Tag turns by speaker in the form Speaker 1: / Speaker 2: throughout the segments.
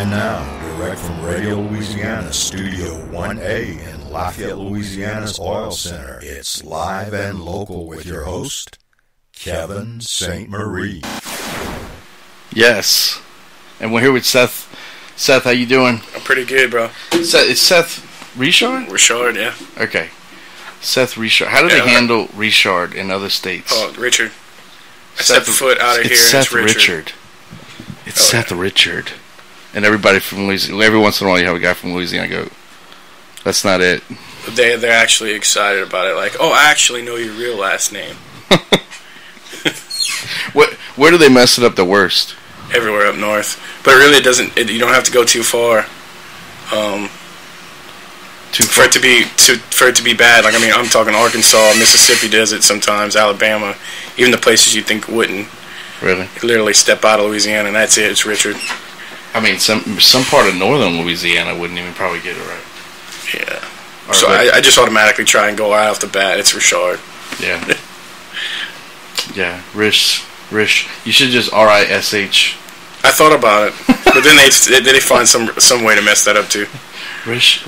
Speaker 1: And now, direct from Radio Louisiana, Studio 1A in Lafayette, Louisiana's Oil Center, it's Live and Local with your host, Kevin St. Marie.
Speaker 2: Yes. And we're here with Seth. Seth, how you doing?
Speaker 3: I'm pretty good, bro.
Speaker 2: It's Seth Richard?
Speaker 3: Richard, yeah.
Speaker 2: Okay. Seth Richard. How do they handle Richard in other states?
Speaker 3: Oh, Richard. I stepped foot out of here.
Speaker 2: Seth Richard. It's Seth Richard. And everybody from Louisiana, every once in a while you have a guy from Louisiana go, that's not it.
Speaker 3: They're actually excited about it. Like, oh, I actually know your real last name.
Speaker 2: Where do they mess it up the worst?
Speaker 3: Everywhere up north. But it really doesn't, you don't have to go too far. For it to be bad. Like, I mean, I'm talking Arkansas, Mississippi does it sometimes, Alabama, even the places you think wouldn't.
Speaker 2: Really?
Speaker 3: You literally step out of Louisiana and that's it. It's Richard.
Speaker 2: I mean, some part of northern Louisiana wouldn't even probably get it right.
Speaker 3: Yeah. So I just automatically try and go right off the bat. It's Richard.
Speaker 2: Yeah. Yeah. Rish. You should just R-I-S-H.
Speaker 3: I thought about it, but then they find some way to mess that up too. Richard.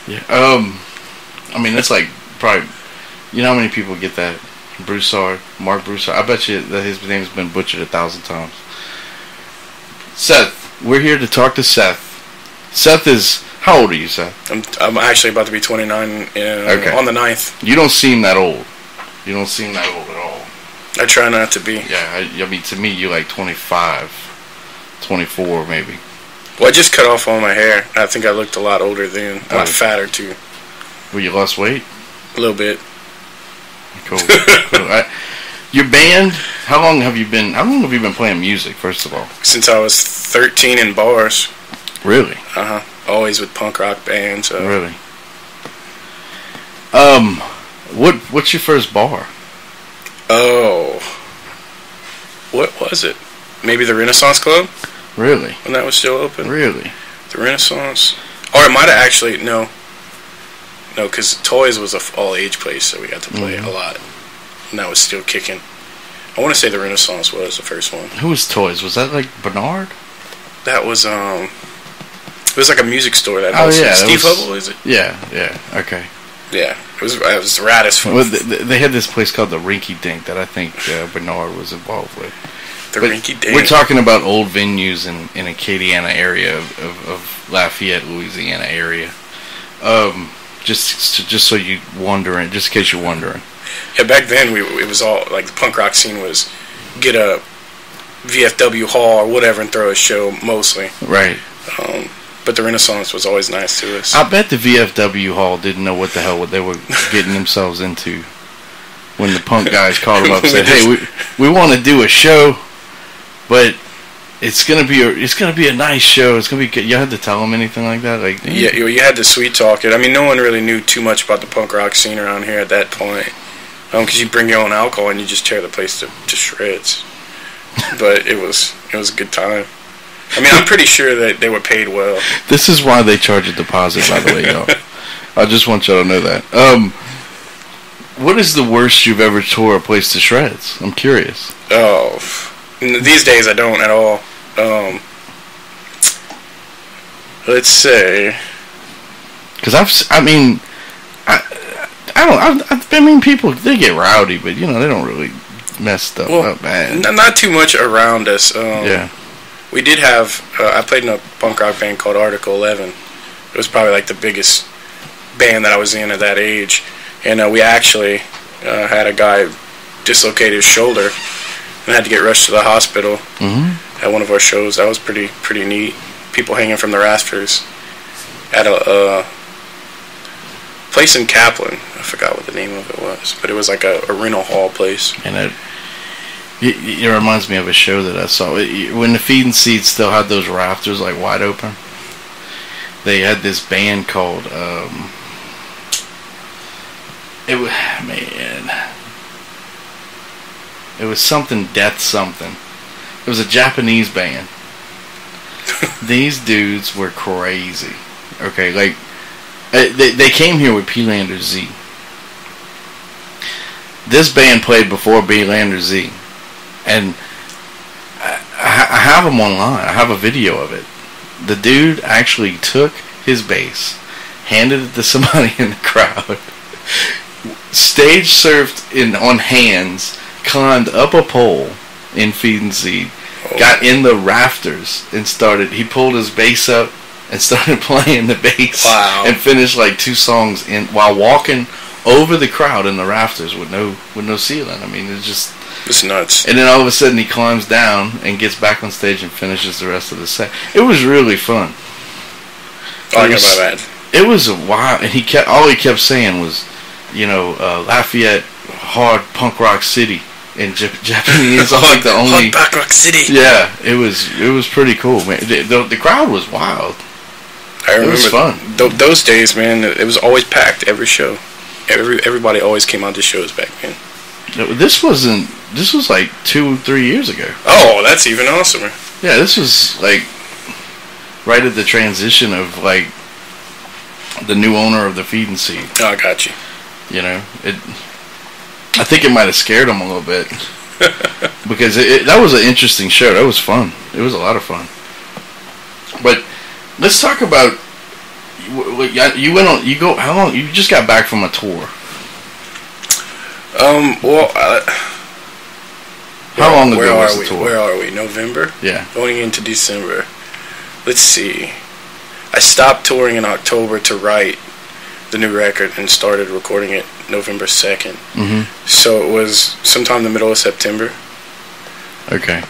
Speaker 2: Yeah. I mean, that's like probably. You know how many people get that? Mark Broussard. I bet you that his name's been butchered 1,000 times. Seth, we're here to talk to Seth. Seth is, how old are you, Seth?
Speaker 3: I'm actually about to be 29 on the 9th.
Speaker 2: You don't seem that old. You don't seem that old at all.
Speaker 3: I try not to be.
Speaker 2: Yeah, I mean, to me, you're like 25, 24 maybe.
Speaker 3: Well, I just cut off all my hair. I think I looked a lot older then. A lot fatter, too.
Speaker 2: Well, you lost weight?
Speaker 3: A little bit.
Speaker 2: Cool. Your band, how long have you been playing music, first of all?
Speaker 3: Since I was 13 in bars.
Speaker 2: Really?
Speaker 3: Uh-huh. Always with punk rock bands.
Speaker 2: Really? What's your first bar?
Speaker 3: Oh. What was it? Maybe the Renaissance Club?
Speaker 2: Really?
Speaker 3: When that was still open?
Speaker 2: Really?
Speaker 3: The Renaissance. Or it might have actually, no, because Toys was an all-age place, so we got to play a lot. And that was still kicking. I want to say the Renaissance was the first one.
Speaker 2: Who was Toys? Was that like Bernard?
Speaker 3: That was, it was like a music store. Steve Hubble, is it?
Speaker 2: Yeah, okay.
Speaker 3: Yeah, it was the raddest fun.
Speaker 2: Well, they had this place called the Rinky Dink that I think Bernard was involved with.
Speaker 3: The Rinky Dink.
Speaker 2: We're talking about old venues in Acadiana area of Lafayette, Louisiana area. Just so you wondering, just in case you're wondering.
Speaker 3: Yeah, back then it was all like the punk rock scene was get a VFW hall or whatever and throw a show mostly.
Speaker 2: Right.
Speaker 3: But the Renaissance was always nice to us.
Speaker 2: I bet the VFW hall didn't know what the hell they were getting themselves into when the punk guys called them up and said, "Hey, we want to do a show, but it's gonna be a nice show. It's gonna be." You had to tell them anything like that, like
Speaker 3: yeah, you had to sweet talk it. I mean, no one really knew too much about the punk rock scene around here at that point, because you bring your own alcohol and you just tear the place to shreds. But it was a good time. I mean, I'm pretty sure that they were paid well.
Speaker 2: This is why they charge a deposit, by the way, y'all. I just want y'all to know that. What is the worst you've ever tore a place to shreds? I'm curious.
Speaker 3: Oh, these days I don't at all. Let's say,
Speaker 2: because I mean, people, they get rowdy, but they don't really mess stuff up bad.
Speaker 3: Not too much around us.
Speaker 2: Yeah.
Speaker 3: We did have, I played in a punk rock band called Article 11. It was probably like the biggest band that I was in at that age. And we actually had a guy dislocate his shoulder and had to get rushed to the hospital at one of our shows. That was pretty neat. People hanging from the rafters at a place in Kaplan. I forgot what the name of it was, but it was like a rental hall place.
Speaker 2: And it reminds me of a show that I saw. When the Feeding Seeds still had those rafters like wide open, they had this band called it was something Death something. It was a Japanese band. These dudes were crazy. Okay, like they came here with P-Lander Z. This band played before P-Lander Z. And I have them online. I have a video of it. The dude actually took his bass, handed it to somebody in the crowd, stage surfed on hands, climbed up a pole in Feed and Seed, got in the rafters, and he pulled his bass up and started playing the bass.
Speaker 3: Wow.
Speaker 2: And finished like 2 songs while walking over the crowd in the rafters with no ceiling. I mean, it's
Speaker 3: nuts.
Speaker 2: And then all of a sudden he climbs down and gets back on stage and finishes the rest of the set. It was really fun.
Speaker 3: Talking about that.
Speaker 2: It was a wild, and all he kept saying was, Lafayette, hard punk rock city in Japanese. Like the only
Speaker 3: hard punk rock city.
Speaker 2: Yeah, it was pretty cool, man. The crowd was wild.
Speaker 3: I remember
Speaker 2: it was fun.
Speaker 3: Those days, man. It was always packed every show. Everybody always came out to shows back then.
Speaker 2: This was like 2-3 years ago.
Speaker 3: Oh, that's even awesomer.
Speaker 2: Yeah, this was like right at the transition of like the new owner of the Feed and Seed.
Speaker 3: Oh, I got you.
Speaker 2: I think it might have scared him a little bit because that was an interesting show. That was fun. It was a lot of fun. But let's talk about how long? You just got back from a tour. How long ago was the tour?
Speaker 3: Where are we? November?
Speaker 2: Yeah.
Speaker 3: Going into December. Let's see. I stopped touring in October to write the new record and started recording it November 2nd.
Speaker 2: Mm-hmm.
Speaker 3: So it was sometime in the middle of September.
Speaker 2: Okay.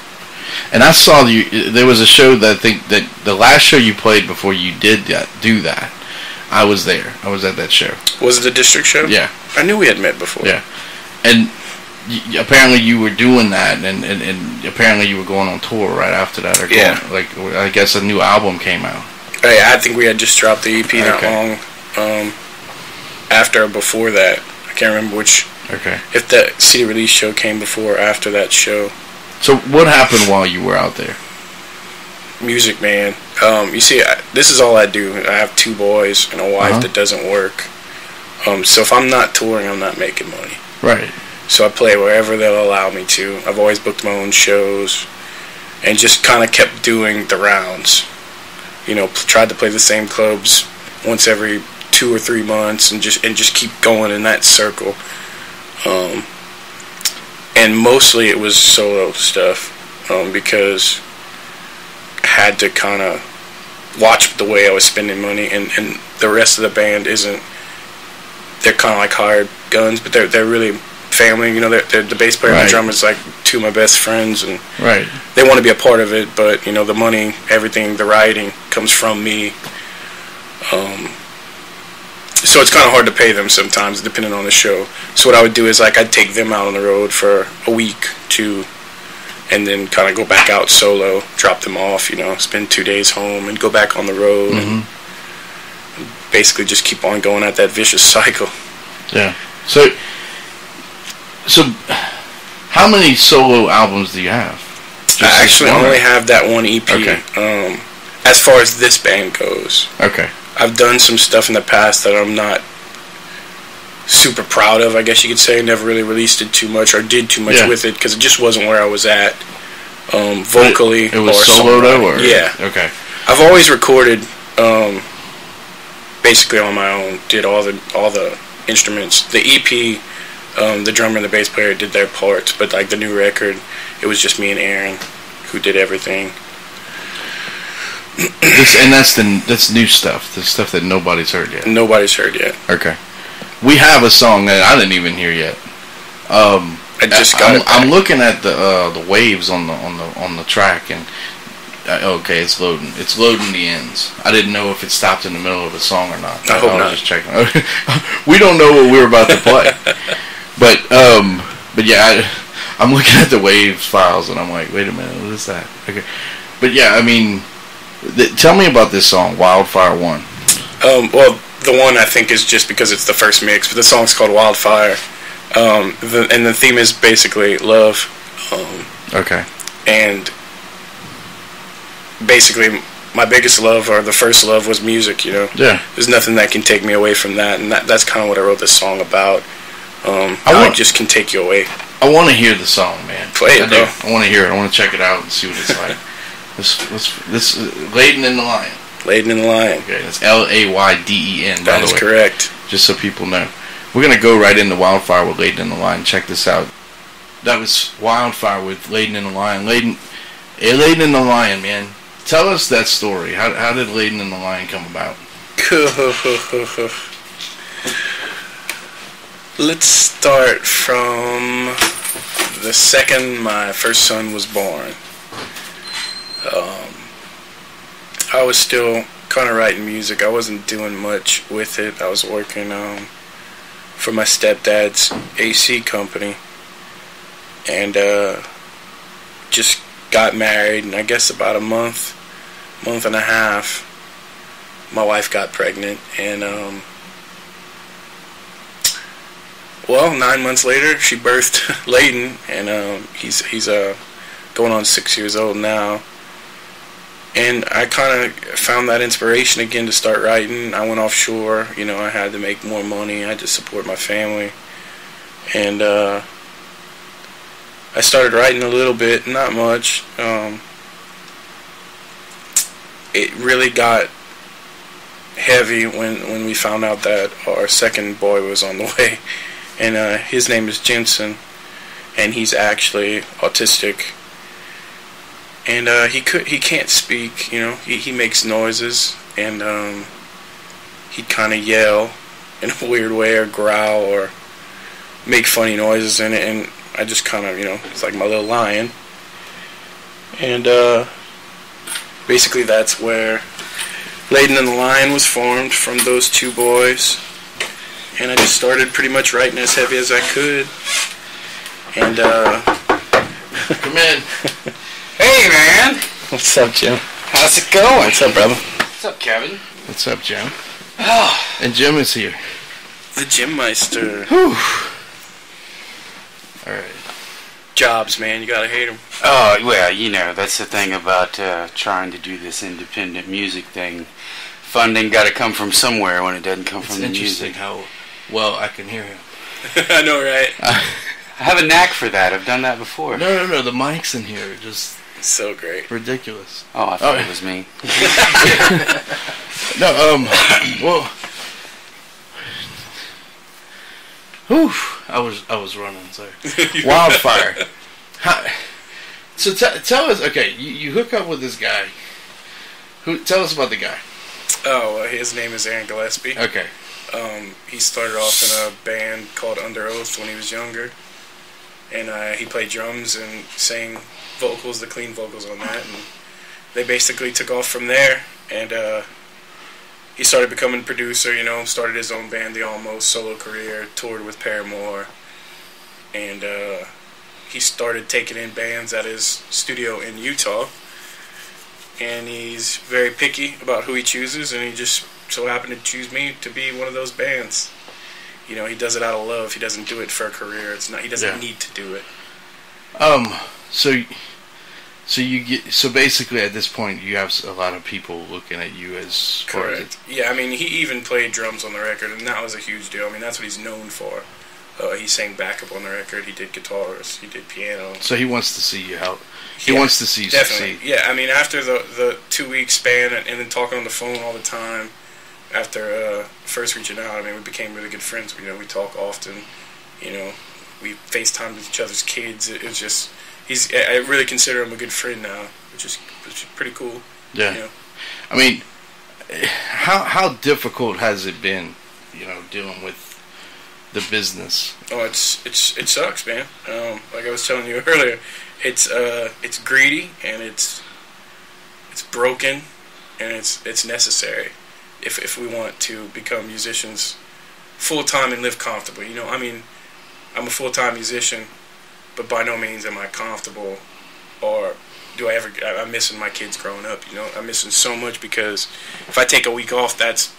Speaker 2: And I saw there was a show that I think that the last show you played before you did do that, I was there. I was at that show.
Speaker 3: Was it the District show?
Speaker 2: Yeah.
Speaker 3: I knew we had met before.
Speaker 2: Yeah. And apparently you were doing that, and apparently you were going on tour right after that. I guess a new album came out.
Speaker 3: I think we had just dropped the EP not long after or before that. I can't remember which.
Speaker 2: Okay.
Speaker 3: If the CD release show came before or after that show.
Speaker 2: So what happened while you were out there?
Speaker 3: Music, man. You see, this is all I do. I have 2 boys and a wife that doesn't work. So if I'm not touring, I'm not making money.
Speaker 2: Right.
Speaker 3: So I play wherever they'll allow me to. I've always booked my own shows and just kind of kept doing the rounds. Tried to play the same clubs once every 2 or 3 months and just keep going in that circle. And mostly it was solo stuff because I had to kind of watch the way I was spending money, and the rest of the band isn't. They're kind of like hired guns, but they're really family. They're the bass player and the drummer's like 2 of my best friends, and they want to be a part of it. But the money, everything, the writing comes from me. So it's kind of hard to pay them sometimes, depending on the show. So what I would do is I'd take them out on the road for a week, 2, and then kind of go back out solo, drop them off, spend 2 days home, and go back on the road, and basically just keep on going at that vicious cycle.
Speaker 2: Yeah. So how many solo albums do you have?
Speaker 3: I actually only have that one EP.
Speaker 2: Okay.
Speaker 3: As far as this band goes.
Speaker 2: Okay.
Speaker 3: I've done some stuff in the past that I'm not super proud of, I guess you could say. Never really released it too much or did too much with it because it just wasn't where I was at vocally.
Speaker 2: It was solo though? Or?
Speaker 3: Yeah.
Speaker 2: Okay.
Speaker 3: I've always recorded basically on my own, did all the instruments. The EP, the drummer and the bass player did their parts, but like the new record, it was just me and Aaron who did everything.
Speaker 2: That's new stuff. The stuff that nobody's heard yet.
Speaker 3: Nobody's heard yet.
Speaker 2: Okay. We have a song that I didn't even hear yet.
Speaker 3: I just got it back.
Speaker 2: I'm looking at the waves on the track, and okay, it's loading. It's loading the ends. I didn't know if it stopped in the middle of a song or not.
Speaker 3: I hope not.
Speaker 2: Just checking. We don't know what we're about to play, but yeah, I'm looking at the waves files, and I'm like, wait a minute, what is that? Okay, but yeah, I mean. Tell me about this song, Wildfire 1.
Speaker 3: Well, the one I think is just because it's the first mix, but the song's called Wildfire. And the theme is basically love.
Speaker 2: Okay.
Speaker 3: And basically, my biggest love, or the first love, was music,
Speaker 2: Yeah.
Speaker 3: There's nothing that can take me away from that, and that's kind of what I wrote this song about. I just can take you away.
Speaker 2: I want to hear the song, man.
Speaker 3: Play it, bro.
Speaker 2: I want to hear it. I want to check it out and see what it's like. This Layden and the Lion.
Speaker 3: Layden and the Lion.
Speaker 2: Okay, that's Layden.
Speaker 3: That is correct.
Speaker 2: Just so people know. We're going to go right into Wildfire with Layden and the Lion. Check this out. That was Wildfire with Layden and the Lion. Layden and the Lion, man. Tell us that story. How did Layden and the Lion come about?
Speaker 3: Let's start from the second my first son was born. I was still kind of writing music. I wasn't doing much with it. I was working for my stepdad's AC company, and just got married. And I guess about a month and a half, my wife got pregnant, and 9 months later, she birthed Layden, and he's going on 6 years old now. And I kind of found that inspiration again to start writing. I went offshore. I had to make more money. I had to support my family. And I started writing a little bit, not much. It really got heavy when we found out that our second boy was on the way. And his name is Jensen, and he's actually autistic. And he can't speak, he makes noises, and he'd kind of yell in a weird way, or growl, or make funny noises in it, and I just kind of, it's like my little lion. And basically that's where Layden and the Lion was formed, from those two boys. And I just started pretty much writing as heavy as I could. And
Speaker 2: come in.
Speaker 4: Hey, man.
Speaker 3: What's up, Jim?
Speaker 4: How's it going?
Speaker 3: What's up, brother?
Speaker 4: What's up, Kevin?
Speaker 2: What's up, Jim?
Speaker 4: Oh.
Speaker 2: And Jim is here.
Speaker 3: The Gym Meister.
Speaker 2: Whew. All right.
Speaker 3: Jobs, man. You gotta hate them.
Speaker 4: Oh, well, that's the thing about trying to do this independent music thing. Funding got to come from somewhere when it doesn't come from the music.
Speaker 2: How well I can hear him.
Speaker 3: I know, right?
Speaker 4: I have a knack for that. I've done that before.
Speaker 2: No. The mics in here are just
Speaker 3: so great.
Speaker 2: ridiculous.
Speaker 4: Oh, I thought it was me.
Speaker 2: No, well, whew, I was running. Sorry. Wildfire. So tell us. Okay, you hook up with this guy. Tell us about the guy.
Speaker 3: Oh, his name is Aaron Gillespie.
Speaker 2: Okay.
Speaker 3: He started off in a band called Under Oath when he was younger, and he played drums and sang vocals, the clean vocals on that, and they basically took off from there. And he started becoming a producer, started his own band, The Almost, solo career, toured with Paramore, and he started taking in bands at his studio in Utah. And he's very picky about who he chooses, and he just so happened to choose me to be one of those bands. He does it out of love. He doesn't do it for a career. He doesn't need to do it.
Speaker 2: So basically at this point you have a lot of people looking at you as
Speaker 3: correct. Yeah, he even played drums on the record, and that was a huge deal. That's what he's known for. He sang backup on the record. He did guitars. He did piano.
Speaker 2: So he wants to see you help. He wants to see you
Speaker 3: definitely
Speaker 2: succeed.
Speaker 3: Yeah, after the 2-week span and then talking on the phone all the time, after first reaching out, we became really good friends. We talk often. We FaceTime with each other's kids. It was just I really consider him a good friend now, which is pretty cool.
Speaker 2: Yeah. How difficult has it been, dealing with the business?
Speaker 3: Oh, it sucks, man. Like I was telling you earlier, it's greedy, and it's broken, and it's necessary if we want to become musicians full time and live comfortably. I'm a full time musician, but by no means am I comfortable, or I'm missing my kids growing up. I'm missing so much, because if I take a week off, that's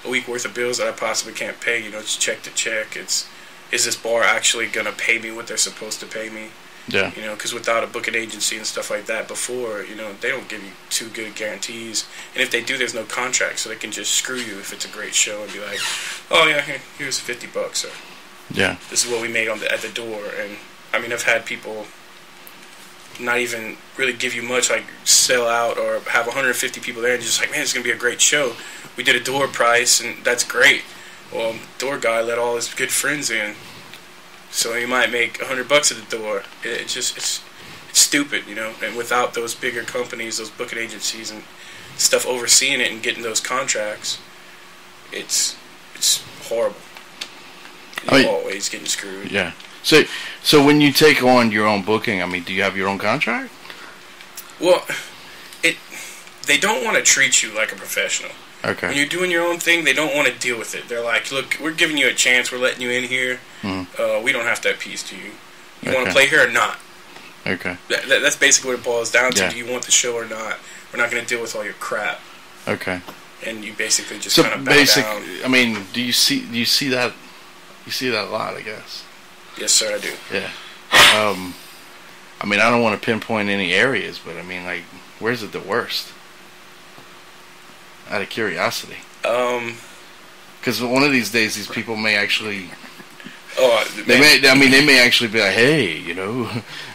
Speaker 3: a week worth of bills that I possibly can't pay. It's check to check. Is this bar actually gonna pay me what they're supposed to pay me?
Speaker 2: Yeah.
Speaker 3: Because without a booking agency and stuff like that before, they don't give you too good guarantees. And if they do, there's no contract, so they can just screw you if it's a great show and be like, oh yeah, here's $50, or
Speaker 2: yeah,
Speaker 3: this is what we made at the door. And I've had people not even really give you much, like sell out or have 150 people there and just like, man, it's going to be a great show. We did a door price, and that's great. Well, door guy let all his good friends in, so he might make $100 at the door. It's stupid, you know. And without those bigger companies, those booking agencies and stuff overseeing it and getting those contracts, it's horrible. You're always getting screwed.
Speaker 2: Yeah. So when you take on your own booking, I mean, do you have your own contract?
Speaker 3: Well, they don't want to treat you like a professional.
Speaker 2: Okay.
Speaker 3: When you're doing your own thing, they don't want to deal with it. They're like, look, we're giving you a chance. We're letting you in here. We don't have to appease to you. You want to play here or not?
Speaker 2: Okay.
Speaker 3: That's basically what it boils down to.
Speaker 2: Yeah.
Speaker 3: Do you want the show or not? We're not going to deal with all your crap.
Speaker 2: Okay.
Speaker 3: And you basically just kind of bow down.
Speaker 2: I mean, do you see that? You see that a lot, I guess.
Speaker 3: Yes, sir, I do.
Speaker 2: Yeah. I mean, I don't want to pinpoint any areas, but I mean, like, where's it the worst? Out of curiosity. Because one of these days, these people may actually. They may actually be like, hey, you know,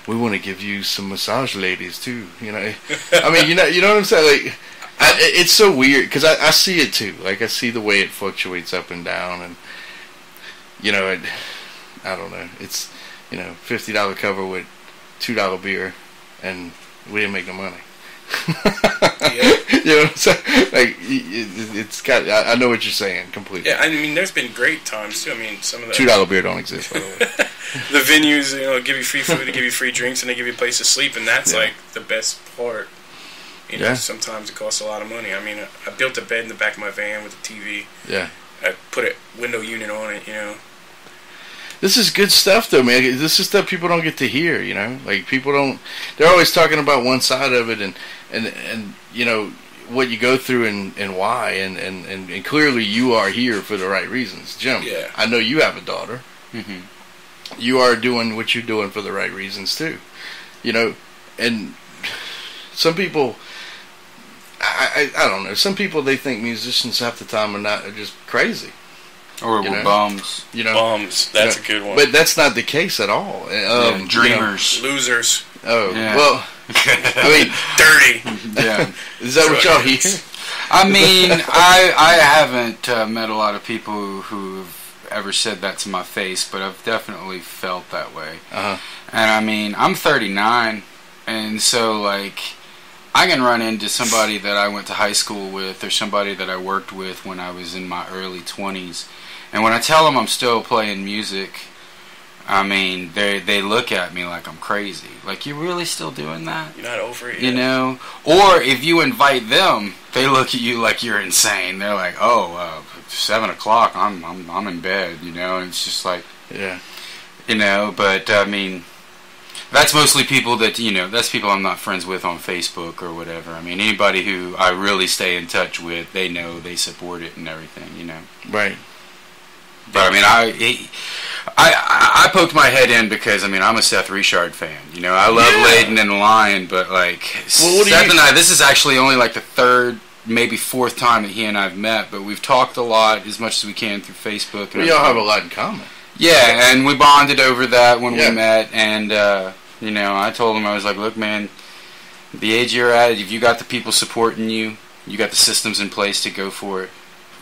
Speaker 2: we want to give you some massage ladies too. You know, I mean, you know what I'm saying? Like, it's so weird because I see it too. Like, I see the way it fluctuates up and down, and you know, I don't know. It's, you know, $50 cover with $2 beer, and we didn't make no money.
Speaker 3: Yeah.
Speaker 2: You know what I'm saying? Like, it's got. I know what you're saying completely.
Speaker 3: Yeah, I mean, there's been great times too. I mean, some of the
Speaker 2: $2 beer don't exist, by the way.
Speaker 3: The venues, you know, give you free food, they give you free drinks, and they give you a place to sleep, and that's like the best part. You know, sometimes it costs a lot of money. I mean, I built a bed in the back of my van with a TV.
Speaker 2: Yeah.
Speaker 3: I put a window unit on it. You know.
Speaker 2: This is good stuff, though, man. This is stuff people don't get to hear, you know? Like, people don't... They're always talking about one side of it and you know, what you go through and why. And clearly you are here for the right reasons. Jim, I know you have a daughter.
Speaker 4: Mm-hmm.
Speaker 2: You are doing what you're doing for the right reasons, too. You know, and some people... I don't know. Some people, they think musicians half the time are just crazy.
Speaker 4: Or we're bums.
Speaker 2: You know,
Speaker 3: bums. That's a good one.
Speaker 2: But that's not the case at all.
Speaker 4: Dreamers.
Speaker 3: You know, losers.
Speaker 2: Oh, well, I mean,
Speaker 3: dirty.
Speaker 4: Yeah.
Speaker 2: Is that what y'all hear?
Speaker 4: I mean, I haven't met a lot of people who've ever said that to my face, but I've definitely felt that way.
Speaker 2: Uh-huh.
Speaker 4: And I mean, I'm 39, and so, like, I can run into somebody that I went to high school with or somebody that I worked with when I was in my early 20s. And when I tell them I'm still playing music, I mean, they look at me like I'm crazy. Like, you really still doing that?
Speaker 3: You're not over it yet.
Speaker 4: You know? Or if you invite them, they look at you like you're insane. They're like, 7 o'clock, I'm in bed, you know? And it's just like,
Speaker 2: yeah.
Speaker 4: You know, but, I mean... That's mostly people that, you know, that's people I'm not friends with on Facebook or whatever. I mean, anybody who I really stay in touch with, they know, they support it and everything, you know.
Speaker 2: Right.
Speaker 4: But, I mean, I poked my head in because, I mean, I'm a Seth Richard fan. You know, I love Layden and Lion, but, like, Seth and I, this is actually only, like, the third, maybe fourth time that he and I have met, but we've talked a lot as much as we can through Facebook.
Speaker 2: We all have a lot in common.
Speaker 4: Yeah, and we bonded over that when we met, and, you know, I told him, I was like, look, man, the age you're at, if you got the people supporting you, you got the systems in place to go for it,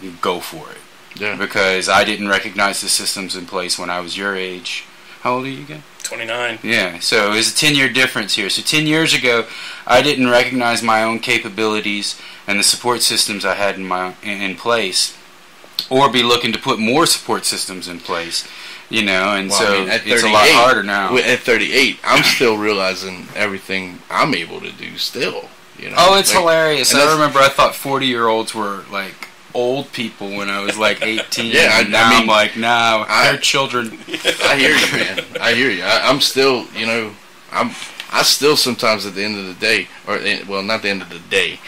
Speaker 4: you go for it.
Speaker 2: Yeah.
Speaker 4: Because I didn't recognize the systems in place when I was your age. How old are you again?
Speaker 3: 29.
Speaker 4: Yeah, so there's a 10-year difference here. So 10 years ago, I didn't recognize my own capabilities and the support systems I had in place, or be looking to put more support systems in place. You know, and it's a lot harder now.
Speaker 2: At 38, I'm still realizing everything I'm able to do still. You know?
Speaker 4: Oh, it's hilarious. I remember I thought 40-year-olds were, like, old people when I was, like, 18.
Speaker 2: Yeah,
Speaker 4: I mean, I'm like, nah, they're children.
Speaker 2: I hear you, man. I hear you. I'm still, you know, I still sometimes at the end of the day, well, not the end of the day,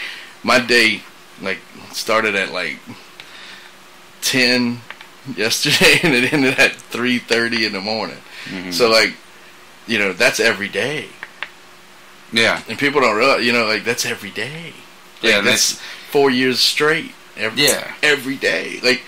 Speaker 2: my day, like, started at, like, 10 yesterday, and it ended at 3:30 in the morning. Mm-hmm. So, like, you know, that's every day.
Speaker 4: Yeah.
Speaker 2: And people don't realize, you know, like, that's every day. Like,
Speaker 4: yeah,
Speaker 2: that's 4 years straight. Every day. Like,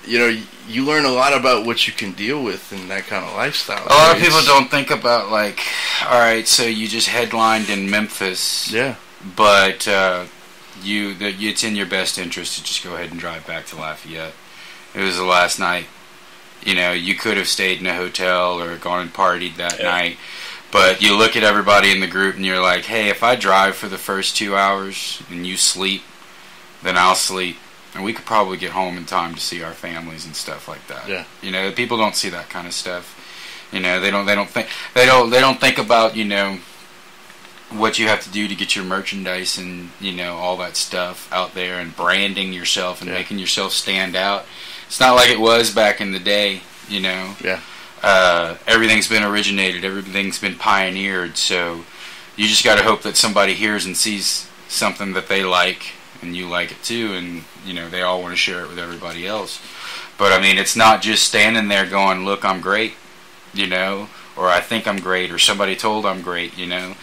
Speaker 2: you learn a lot about what you can deal with in that kind of lifestyle.
Speaker 4: A lot of people don't think about, like, all right, so you just headlined in Memphis.
Speaker 2: Yeah.
Speaker 4: But it's in your best interest to just go ahead and drive back to Lafayette. It was the last night. You could have stayed in a hotel or gone and partied that night. But you look at everybody in the group and you're like, hey, if I drive for the first 2 hours and you sleep, then I'll sleep. And we could probably get home in time to see our families and stuff like that.
Speaker 2: Yeah.
Speaker 4: People don't see that kind of stuff. They don't think about, what you have to do to get your merchandise and, all that stuff out there and branding yourself and making yourself stand out. It's not like it was back in the day,
Speaker 2: Yeah.
Speaker 4: Everything's been originated, everything's been pioneered, so you just got to hope that somebody hears and sees something that they like and you like it too, and they all want to share it with everybody else. But I mean, it's not just standing there going, look, I'm great, or I think I'm great, or somebody told I'm great,
Speaker 2: Yeah.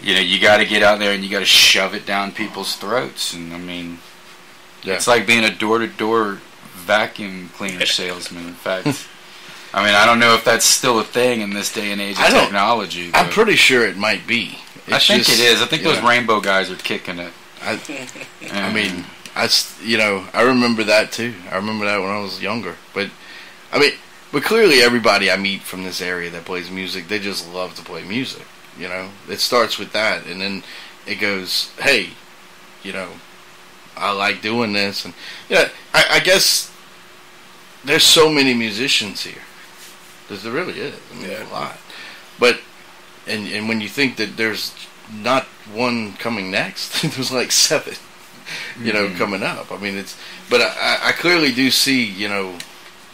Speaker 4: You got to get out there and you got to shove it down people's throats. And I mean, it's like being a door-to-door vacuum cleaner salesman. In fact, I mean, I don't know if that's still a thing in this day and age of technology.
Speaker 2: I'm pretty sure it might be.
Speaker 4: I think it is. I think those rainbow guys are kicking it.
Speaker 2: I mean, I remember that too. I remember that when I was younger. But clearly everybody I meet from this area that plays music, they just love to play music. It starts with that, and then it goes, hey, I like doing this, and I guess there's so many musicians here. There really is. I mean, a lot. But and when you think that there's not one coming next, there's like 7, coming up. I mean, but I clearly do see,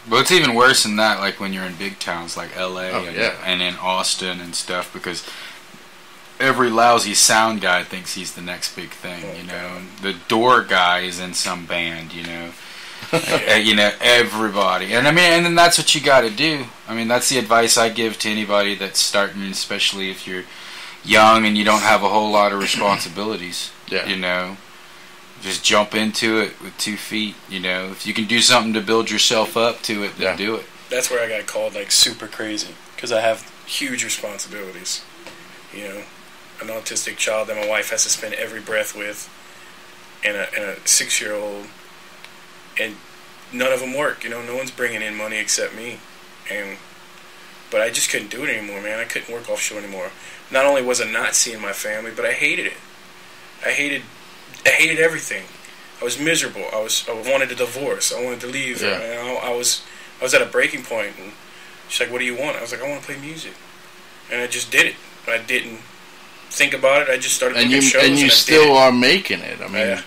Speaker 4: But it's even worse than that, like when you're in big towns like L.A. and in Austin and stuff, because every lousy sound guy thinks he's the next big thing, The door guy is in some band, everybody. And I mean, and then that's what you got to do. I mean, that's the advice I give to anybody that's starting, especially if you're young and you don't have a whole lot of responsibilities, Just jump into it with 2 feet, If you can do something to build yourself up to it, then do it.
Speaker 3: That's where I got called, like, super crazy, because I have huge responsibilities. An autistic child that my wife has to spend every breath with, and a 6-year-old, and none of them work. No one's bringing in money except me, but I just couldn't do it anymore, man. I couldn't work offshore anymore. Not only was I not seeing my family, but I hated it. I hated everything. I was miserable. I wanted a divorce. I wanted to leave.
Speaker 2: Yeah.
Speaker 3: I was at a breaking point, and she's like, "What do you want?" I was like, "I want to play music," and I just did it. I didn't think about it. I just started making shows.
Speaker 2: And you still are making it. I mean,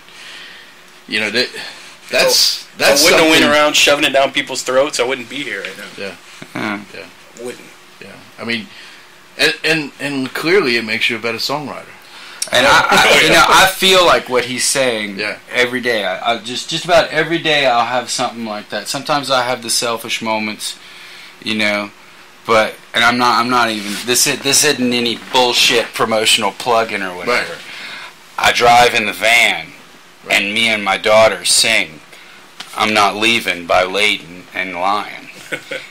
Speaker 2: that's
Speaker 3: if I wouldn't have went around shoving it down people's throats, I wouldn't be here right now.
Speaker 2: Yeah.
Speaker 3: Yeah. Wouldn't.
Speaker 2: Yeah. I mean, and clearly it makes you a better songwriter.
Speaker 4: And I feel like what he's saying.
Speaker 2: Yeah.
Speaker 4: Every day, I just about every day I'll have something like that. Sometimes I have the selfish moments, But I'm not even. This isn't any bullshit promotional plug-in or whatever.
Speaker 2: Right.
Speaker 4: I drive in the van, and me and my daughter sing "I'm Not Leaving" by Layden and Lion.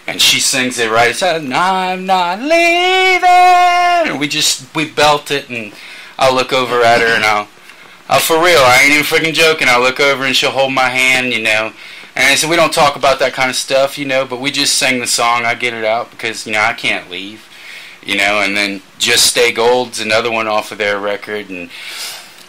Speaker 4: And she sings it right. It's "I'm not leaving." And we belt it, and I'll look over at her, and I'll for real, I ain't even freaking joking. I'll look over, and she'll hold my hand, And so we don't talk about that kind of stuff, but we just sing the song. I get it out because, I can't leave, And then Just Stay Gold's another one off of their record, and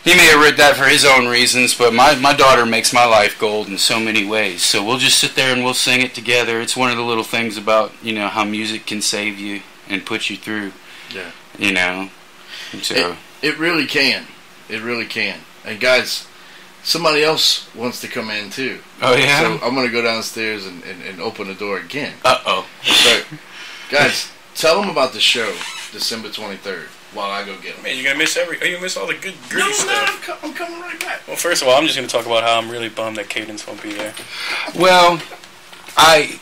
Speaker 4: he may have written that for his own reasons, but my daughter makes my life gold in so many ways. So we'll just sit there and we'll sing it together. It's one of the little things about, how music can save you and put you through.
Speaker 2: Yeah.
Speaker 4: So
Speaker 2: it really can. It really can. And guys, somebody else wants to come in too.
Speaker 4: Oh yeah.
Speaker 2: So I'm gonna go downstairs and open the door again.
Speaker 4: Uh-oh.
Speaker 2: So, guys, tell them about the show, December 23rd. While I go get them.
Speaker 3: Man, you're gonna miss all the good gritty stuff.
Speaker 2: No, I'm coming right back.
Speaker 3: Well, first of all, I'm just gonna talk about how I'm really bummed that Cadence won't be there.
Speaker 4: Well,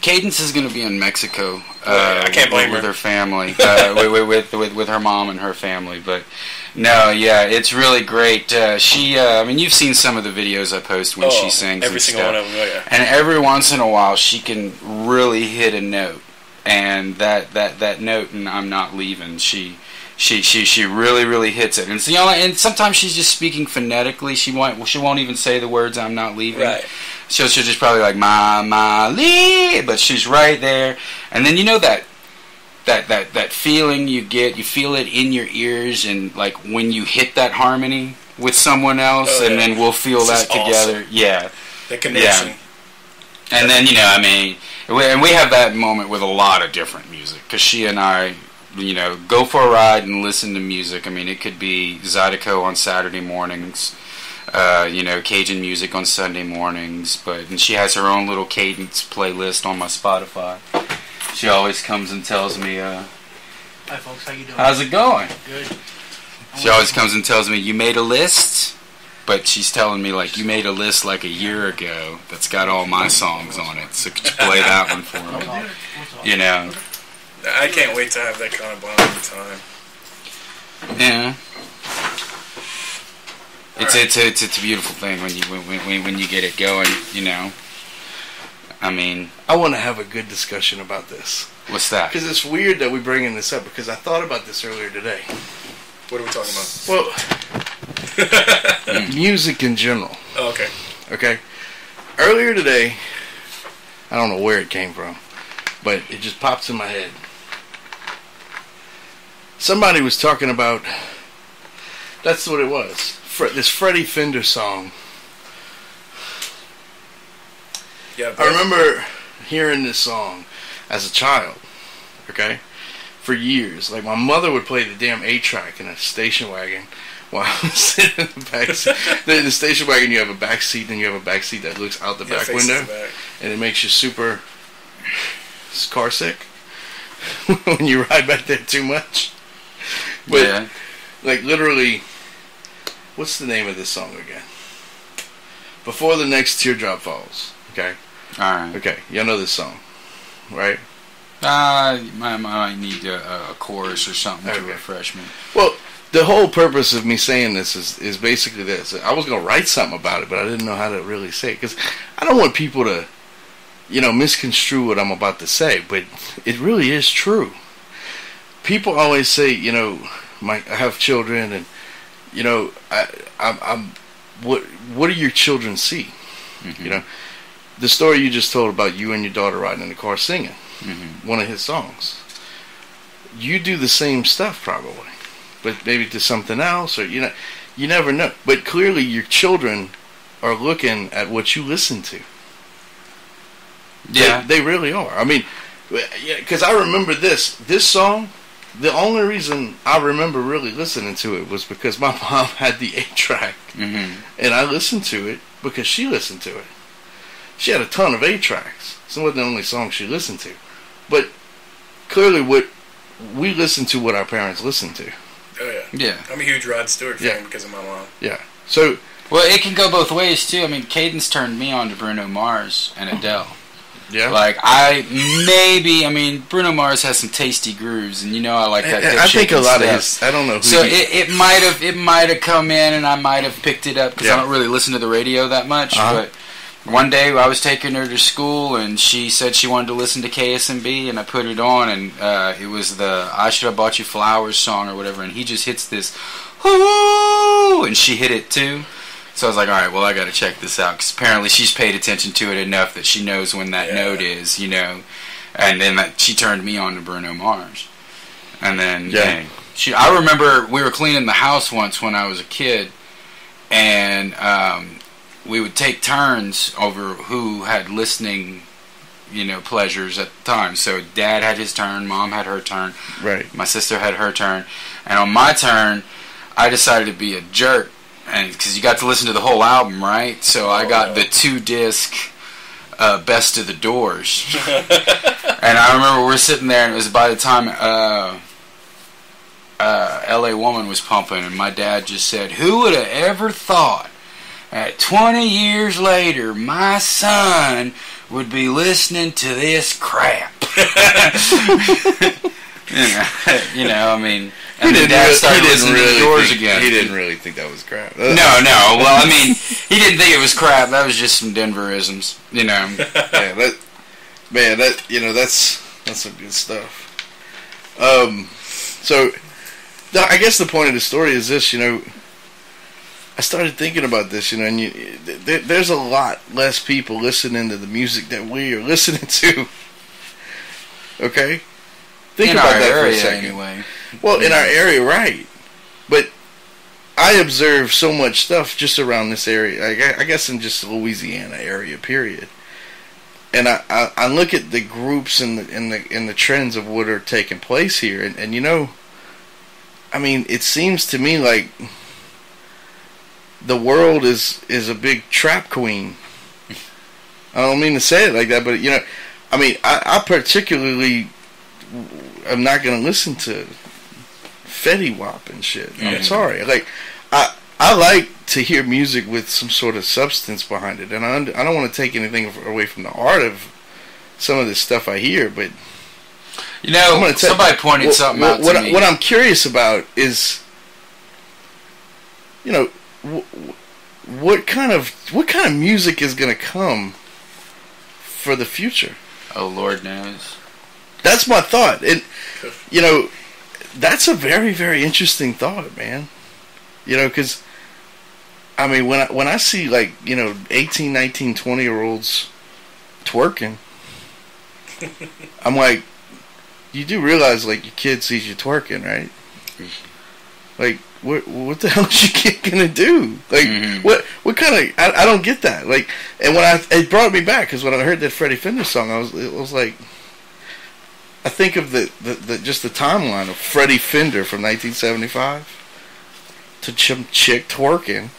Speaker 4: Cadence is gonna be in Mexico.
Speaker 3: I can't blame
Speaker 4: with
Speaker 3: her.
Speaker 4: Her family, with her mom and her family. But No, yeah, it's really great. I mean, you've seen some of the videos I post when she sings.
Speaker 3: Every single one of them, yeah.
Speaker 4: And every once in a while, she can really hit a note, and that note, and I'm not leaving. She really hits it, and so, and sometimes she's just speaking phonetically. She won't even say the words "I'm not leaving."
Speaker 3: Right.
Speaker 4: She'll just probably like "ma lee," but she's right there, and then that feeling you get, you feel it in your ears, and like when you hit that harmony with someone else, and then we'll feel that together. Awesome. Yeah,
Speaker 3: the connection.
Speaker 4: Yeah. And then I mean, and we have that moment with a lot of different music because she and I, go for a ride and listen to music. I mean, it could be Zydeco on Saturday mornings, Cajun music on Sunday mornings, and she has her own little cadence playlist on my Spotify. She always comes and tells me,
Speaker 5: "Hi folks, how you doing?
Speaker 4: How's it going?"
Speaker 5: Good.
Speaker 4: She always comes and tells me, "You made a list?" But she's telling me, like, "You made a list like a year ago that's got all my songs on it, so could you play that one for me?"
Speaker 3: I can't wait to have that kind of bonding time.
Speaker 4: Yeah. It's a beautiful thing when you get it going, I mean,
Speaker 2: I want to have a good discussion about this.
Speaker 4: What's that?
Speaker 2: Because it's weird that we're bringing this up, because I thought about this earlier today.
Speaker 3: What are we talking about?
Speaker 2: Well, music in general.
Speaker 3: Oh, okay.
Speaker 2: Okay. Earlier today, I don't know where it came from, but it just pops in my head. Somebody was talking about, that's what it was, this Freddie Fender song.
Speaker 3: Yeah,
Speaker 2: I remember hearing this song as a child, okay, for years. Like, my mother would play the damn 8-track in a station wagon while I was sitting in the back seat. The station wagon, you have a back seat, and you have a back seat that looks out the back window, and it makes you super car sick when you ride back there too much. But, like, literally, what's the name of this song again? Before the Next Teardrop Falls, okay?
Speaker 4: Alright.
Speaker 2: Okay, y'all know this song, right?
Speaker 4: I might need a chorus or something to refresh me.
Speaker 2: Well, the whole purpose of me saying this is basically this. I was going to write something about it, but I didn't know how to really say it, because I don't want people to, misconstrue what I'm about to say, but it really is true. People always say, I have children, and, what do your children see?
Speaker 4: Mm-hmm.
Speaker 2: The story you just told about you and your daughter riding in the car singing one of his songs. You do the same stuff probably, but maybe to something else, or you never know. But clearly your children are looking at what you listen to.
Speaker 4: Yeah,
Speaker 2: they really are. I mean, because I remember this song. The only reason I remember really listening to it was because my mom had the 8-track, and I listened to it because she listened to it. She had a ton of 8-tracks. So it wasn't the only song she listened to. But clearly we listened to what our parents listened to.
Speaker 3: Oh, yeah.
Speaker 4: Yeah.
Speaker 3: I'm a huge Rod Stewart fan because of my mom.
Speaker 2: Yeah. So...
Speaker 4: Well, it can go both ways, too. I mean, Cadence turned me on to Bruno Mars and Adele.
Speaker 2: Yeah.
Speaker 4: Like, Bruno Mars has some tasty grooves, and I like that.
Speaker 2: I think a lot of his, I don't know who.
Speaker 4: So it might have come in, and I might have picked it up because I don't really listen to the radio that much. But one day I was taking her to school, and she said she wanted to listen to KSMB, and I put it on, and it was the "I Should Have Bought You Flowers" song or whatever, and he just hits this, "Whoo!" and she hit it too. So I was like, all right, well, I got to check this out, because apparently she's paid attention to it enough that she knows when that note is, And then she turned me on to Bruno Mars. And then, I remember we were cleaning the house once when I was a kid, and we would take turns over who had listening, pleasures at the time. So Dad had his turn, Mom had her turn,
Speaker 2: right?
Speaker 4: My sister had her turn, and on my turn, I decided to be a jerk. And because you got to listen to the whole album, right? So I got the 2-disc Best of the Doors. And I remember we're sitting there, and it was by the time L.A. Woman was pumping, and my dad just said, "Who would have ever thought that 20 years later my son would be listening to this crap?" And then Dad started listening to yours again.
Speaker 2: He didn't really think that was crap.
Speaker 4: No. Well, I mean, he didn't think it was crap. That was just some Denverisms, you know.
Speaker 2: Yeah, that's some good stuff. So, I guess the point of the story is this, I started thinking about this, and there's a lot less people listening to the music that we are listening to. Okay? Think about that for a second. Anyway. Well, in our area, right. But I observe so much stuff just around this area, I guess in just the Louisiana area, period. And I look at the groups and the trends of what are taking place here, and I mean, it seems to me like the world is a big trap queen. I don't mean to say it like that, but I mean, I particularly am not going to listen to Fetty Wap and shit. I'm sorry. Like, I like to hear music with some sort of substance behind it, and I don't want to take anything away from the art of some of this stuff I hear, but
Speaker 4: somebody pointed something out to me.
Speaker 2: What I'm curious about is, what kind of music is going to come for the future?
Speaker 4: Oh, Lord knows.
Speaker 2: That's my thought, and that's a very, very interesting thought, man. Because I mean, when I see 18, 19, 20-year-olds twerking, I'm like, you do realize your kid sees you twerking, right? Like, what the hell is your kid gonna do? Like, what kind of? I don't get that. Like, and it brought me back because when I heard that Freddie Fender song, it was like, I think of the just the timeline of Freddie Fender from 1975 to chick twerking.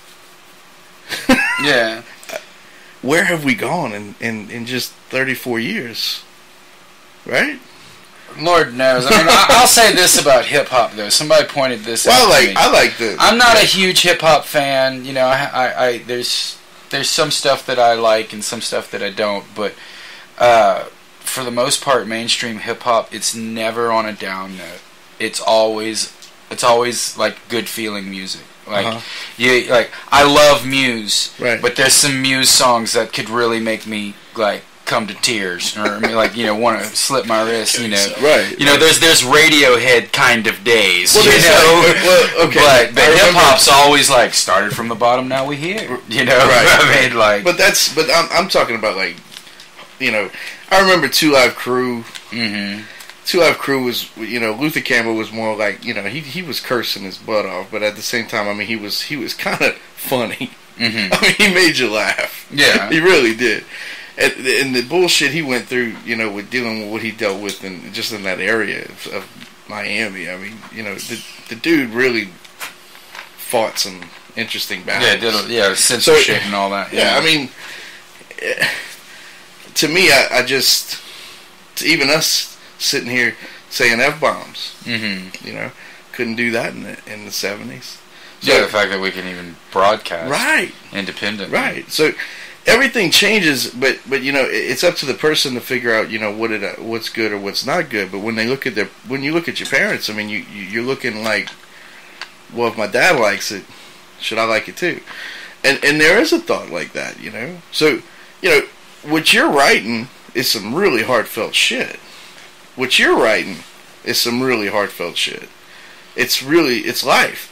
Speaker 4: Yeah.
Speaker 2: Where have we gone in just 34 years? Right?
Speaker 4: Lord knows. I mean, I'll say this about hip hop though. Somebody pointed this out to me. I'm not a huge hip hop fan. I there's some stuff that I like and some stuff that I don't. But for the most part, mainstream hip hop, it's never on a down note. It's always like good feeling music. Like I love Muse,
Speaker 2: right.
Speaker 4: But there's some Muse songs that could really make me come to tears, or want to slip my wrist,
Speaker 2: Right.
Speaker 4: There's Radiohead kind of days,
Speaker 2: okay.
Speaker 4: But hip hop's always started from the bottom, now we here,
Speaker 2: Right.
Speaker 4: I mean,
Speaker 2: but I'm talking about I remember Two Live Crew. Mm-hmm. Two Live Crew was, Luther Campbell was more like, he was cursing his butt off, but at the same time, I mean, he was kind of funny. Mm-hmm. I mean, he made you laugh.
Speaker 4: Yeah.
Speaker 2: He really did. And the bullshit he went through, with dealing with what he dealt with in that area of Miami, I mean, the dude really fought some interesting battles.
Speaker 4: Yeah, censorship and all that.
Speaker 2: Yeah, I mean, to me, I just, even us sitting here saying F-bombs, couldn't do that in the 70s.
Speaker 4: So, the fact that we can even broadcast
Speaker 2: right
Speaker 4: independently.
Speaker 2: Right. So everything changes, but it's up to the person to figure out what's good or what's not good. But when you look at your parents, I mean, you're looking like, well, if my dad likes it, should I like it too? And there is a thought like that, So what you're writing is some really heartfelt shit. What you're writing is some really heartfelt shit. It's life.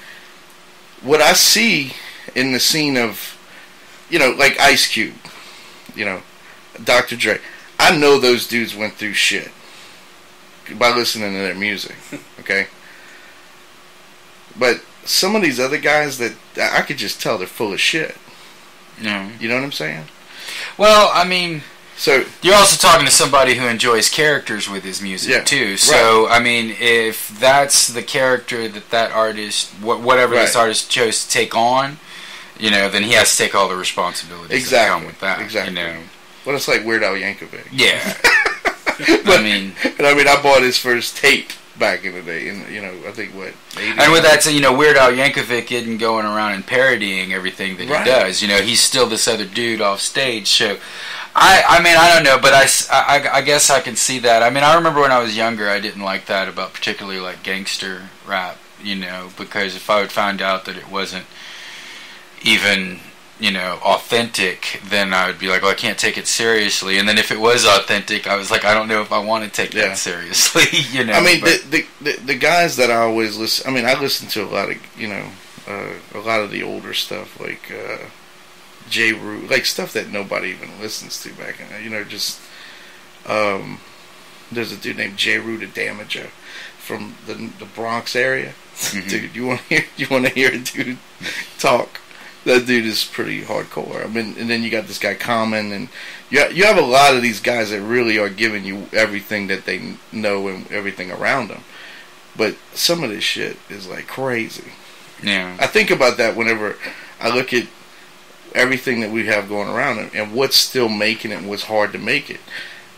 Speaker 2: What I see in the scene of, like Ice Cube, Dr. Dre, I know those dudes went through shit by listening to their music, okay? But some of these other guys that I could just tell they're full of shit.
Speaker 4: No.
Speaker 2: You know what I'm saying?
Speaker 4: Well, I mean,
Speaker 2: so
Speaker 4: you're also talking to somebody who enjoys characters with his music too. So
Speaker 2: right.
Speaker 4: I mean, if that's the character that artist, whatever this artist chose to take on, then he has to take all the responsibilities that come with that.
Speaker 2: Exactly. Well, it's like Weird Al Yankovic.
Speaker 4: Yeah.
Speaker 2: I mean, I bought his first tape back in the day, and I think what. 80s.
Speaker 4: And with that, Weird Al Yankovic isn't going around and parodying everything that he does. He's still this other dude off stage. So, I mean, I don't know, but I guess I can see that. I mean, I remember when I was younger, I didn't like that about particularly gangster rap. you know, because if I would find out that it wasn't even, you know, authentic, then I would be like, well, I can't take it seriously. And then if it was authentic, I was like, I don't know if I want to take that seriously, you know.
Speaker 2: I mean, the guys that I always listen, I mean, I listen to a lot of, you know, a lot of the older stuff, like J. Rue, like stuff that nobody even listens to back in, you know, just, there's a dude named J. Rue the Damager from the Bronx area. Mm-hmm. Dude, you want to hear a dude talk? That dude is pretty hardcore. I mean, and then you got this guy Common, and you have a lot of these guys that really are giving you everything that they know and everything around them. But some of this shit is like crazy.
Speaker 4: Yeah.
Speaker 2: I think about that whenever I look at everything that we have going around and what's still making it and what's hard to make it.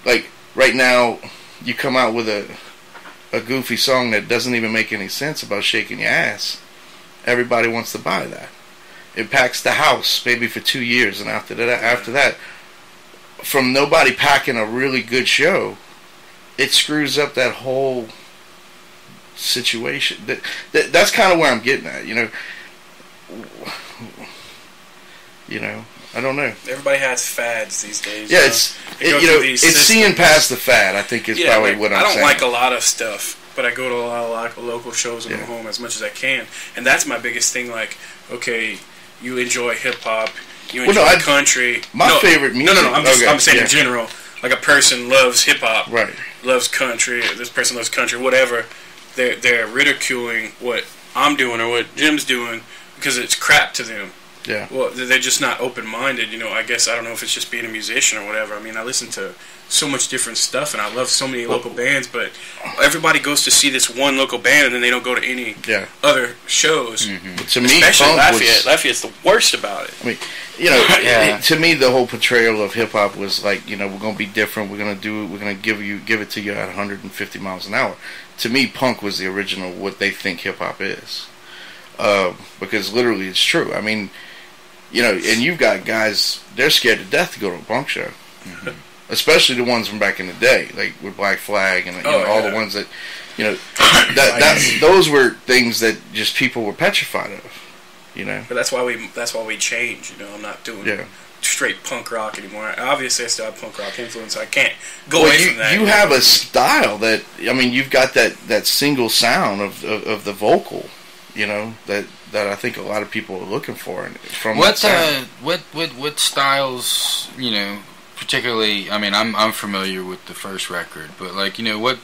Speaker 2: Like right now, you come out with a goofy song that doesn't even make any sense about shaking your ass. Everybody wants to buy that. It packs the house maybe for 2 years, and after that, from nobody packing a really good show, it screws up that whole situation. That's kind of where I'm getting at, you know. You know, I don't know.
Speaker 3: Everybody has fads these days.
Speaker 2: Yeah, it's seeing past the fad, I think, is probably what I'm saying.
Speaker 3: I don't like a lot of stuff, but I go to a lot of local shows in my home as much as I can, and that's my biggest thing. Like, okay, you enjoy hip hop, you enjoy country.
Speaker 2: My favorite music.
Speaker 3: No. I'm saying in general. Like a person loves hip hop,
Speaker 2: right?
Speaker 3: Loves country. This person loves country. Whatever. They're ridiculing what I'm doing or what Jim's doing because it's crap to them.
Speaker 2: Yeah.
Speaker 3: Well, they're just not open-minded. You know, I guess I don't know if it's just being a musician or whatever. I mean, I listen to so much different stuff, and I love so many local bands, but everybody goes to see this one local band, and then they don't go to any other shows.
Speaker 2: Mm-hmm. To me,
Speaker 3: especially Lafayette's the worst about it.
Speaker 2: I mean, you know, to me, the whole portrayal of hip hop was like, you know, we're gonna be different. We're gonna give it to you at 150 miles an hour. To me, punk was the original what they think hip hop is, because literally it's true. I mean, you know, and you've got guys, they're scared to death to go to a punk show. Mm-hmm. Especially the ones from back in the day, like with Black Flag and all the ones that, you know, those were things that just people were petrified of, you know.
Speaker 3: But that's why we change. You know, I'm not doing straight punk rock anymore. Obviously, I still have punk rock influence. So I can't go away from that.
Speaker 2: You have a style that, I mean, you've got that single sound of the vocal, you know, that I think a lot of people are looking for from
Speaker 4: what styles, you know. Particularly, I mean, I'm familiar with the first record, but like, you know, were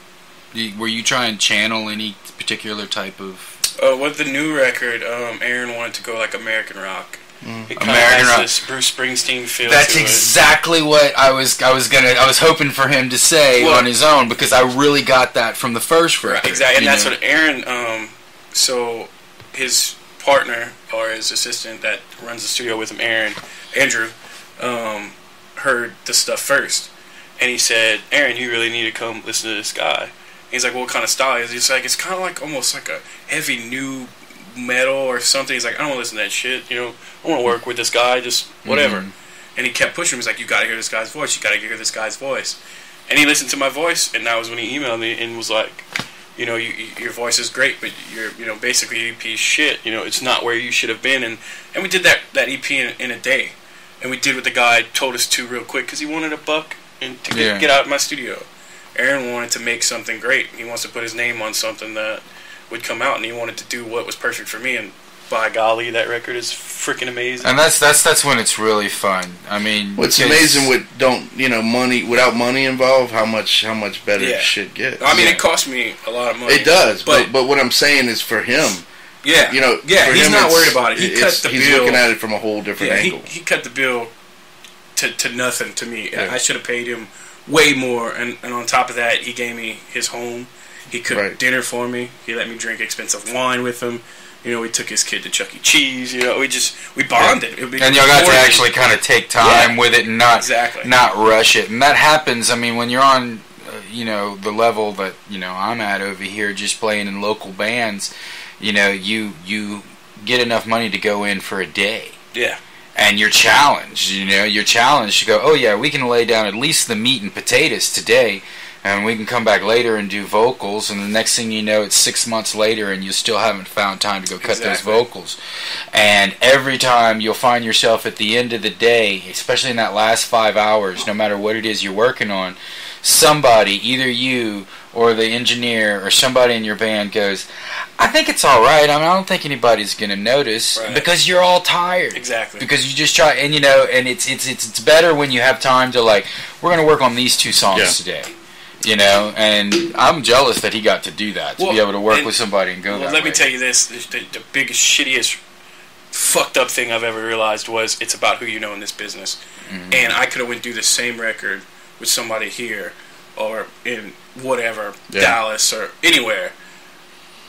Speaker 4: you trying to channel any particular type of?
Speaker 3: With the new record, Aaron wanted to go like American rock. It kind
Speaker 4: American
Speaker 3: of has
Speaker 4: rock.
Speaker 3: this Bruce Springsteen feel.
Speaker 4: That's
Speaker 3: to
Speaker 4: exactly what I was hoping for him to say on his own, because I really got that from the first record.
Speaker 3: Right, exactly, and that's what Aaron. So his partner or his assistant that runs the studio with him, Andrew. Heard the stuff first, and he said, "Aaron, you really need to come listen to this guy." And he's like, "What kind of style is he?" He's like, "It's kind of like almost like a heavy new metal or something." He's like, "I don't want to listen to that shit. You know, I want to work with this guy, just whatever." Mm-hmm. And he kept pushing him. He's like, "You got to hear this guy's voice. You got to hear this guy's voice." And he listened to my voice, and that was when he emailed me and was like, "You know, your voice is great, but you're, you know, basically EP shit. You know, it's not where you should have been." And we did that EP in a day. And we did what the guy told us to real quick because he wanted a buck and to get out of my studio. Aaron wanted to make something great. He wants to put his name on something that would come out, and he wanted to do what was perfect for me. And by golly, that record is freaking amazing.
Speaker 4: And that's when it's really fun. I mean,
Speaker 2: what's amazing money without money involved, how much better shit gets.
Speaker 3: I mean, it cost me a lot of money.
Speaker 2: It does, but what I'm saying is for him.
Speaker 3: Yeah,
Speaker 2: you know,
Speaker 3: he's not worried about it. He's
Speaker 2: looking at it from a whole different angle.
Speaker 3: He cut the bill to nothing to me. Yeah. I should have paid him way more, and on top of that, he gave me his home. He cooked dinner for me. He let me drink expensive wine with him. You know, we took his kid to Chuck E. Cheese. You know, we bonded.
Speaker 4: And y'all got to actually kind of take time with it and not rush it. And that happens. I mean, when you're on, you know, the level that, you know, I'm at over here, just playing in local bands. You know, you get enough money to go in for a day.
Speaker 3: Yeah.
Speaker 4: And you're challenged, you know, to go, oh yeah, we can lay down at least the meat and potatoes today. and we can come back later and do vocals, and the next thing you know, it's 6 months later, and you still haven't found time to go cut those vocals. And every time you'll find yourself at the end of the day, especially in that last 5 hours, no matter what it is you're working on, somebody, either you or the engineer or somebody in your band goes, I think it's all right. I don't think anybody's going to notice, because you're all tired.
Speaker 3: Exactly.
Speaker 4: Because you just try, and and it's better when you have time to, like, we're going to work on these 2 songs today. And I'm jealous that he got to do that, to be able to work with somebody and go that way.
Speaker 3: Let me tell you this, the biggest, shittiest, fucked up thing I've ever realized was it's about who you know in this business. Mm-hmm. And I could have went do the same record with somebody here or in whatever, Dallas or anywhere.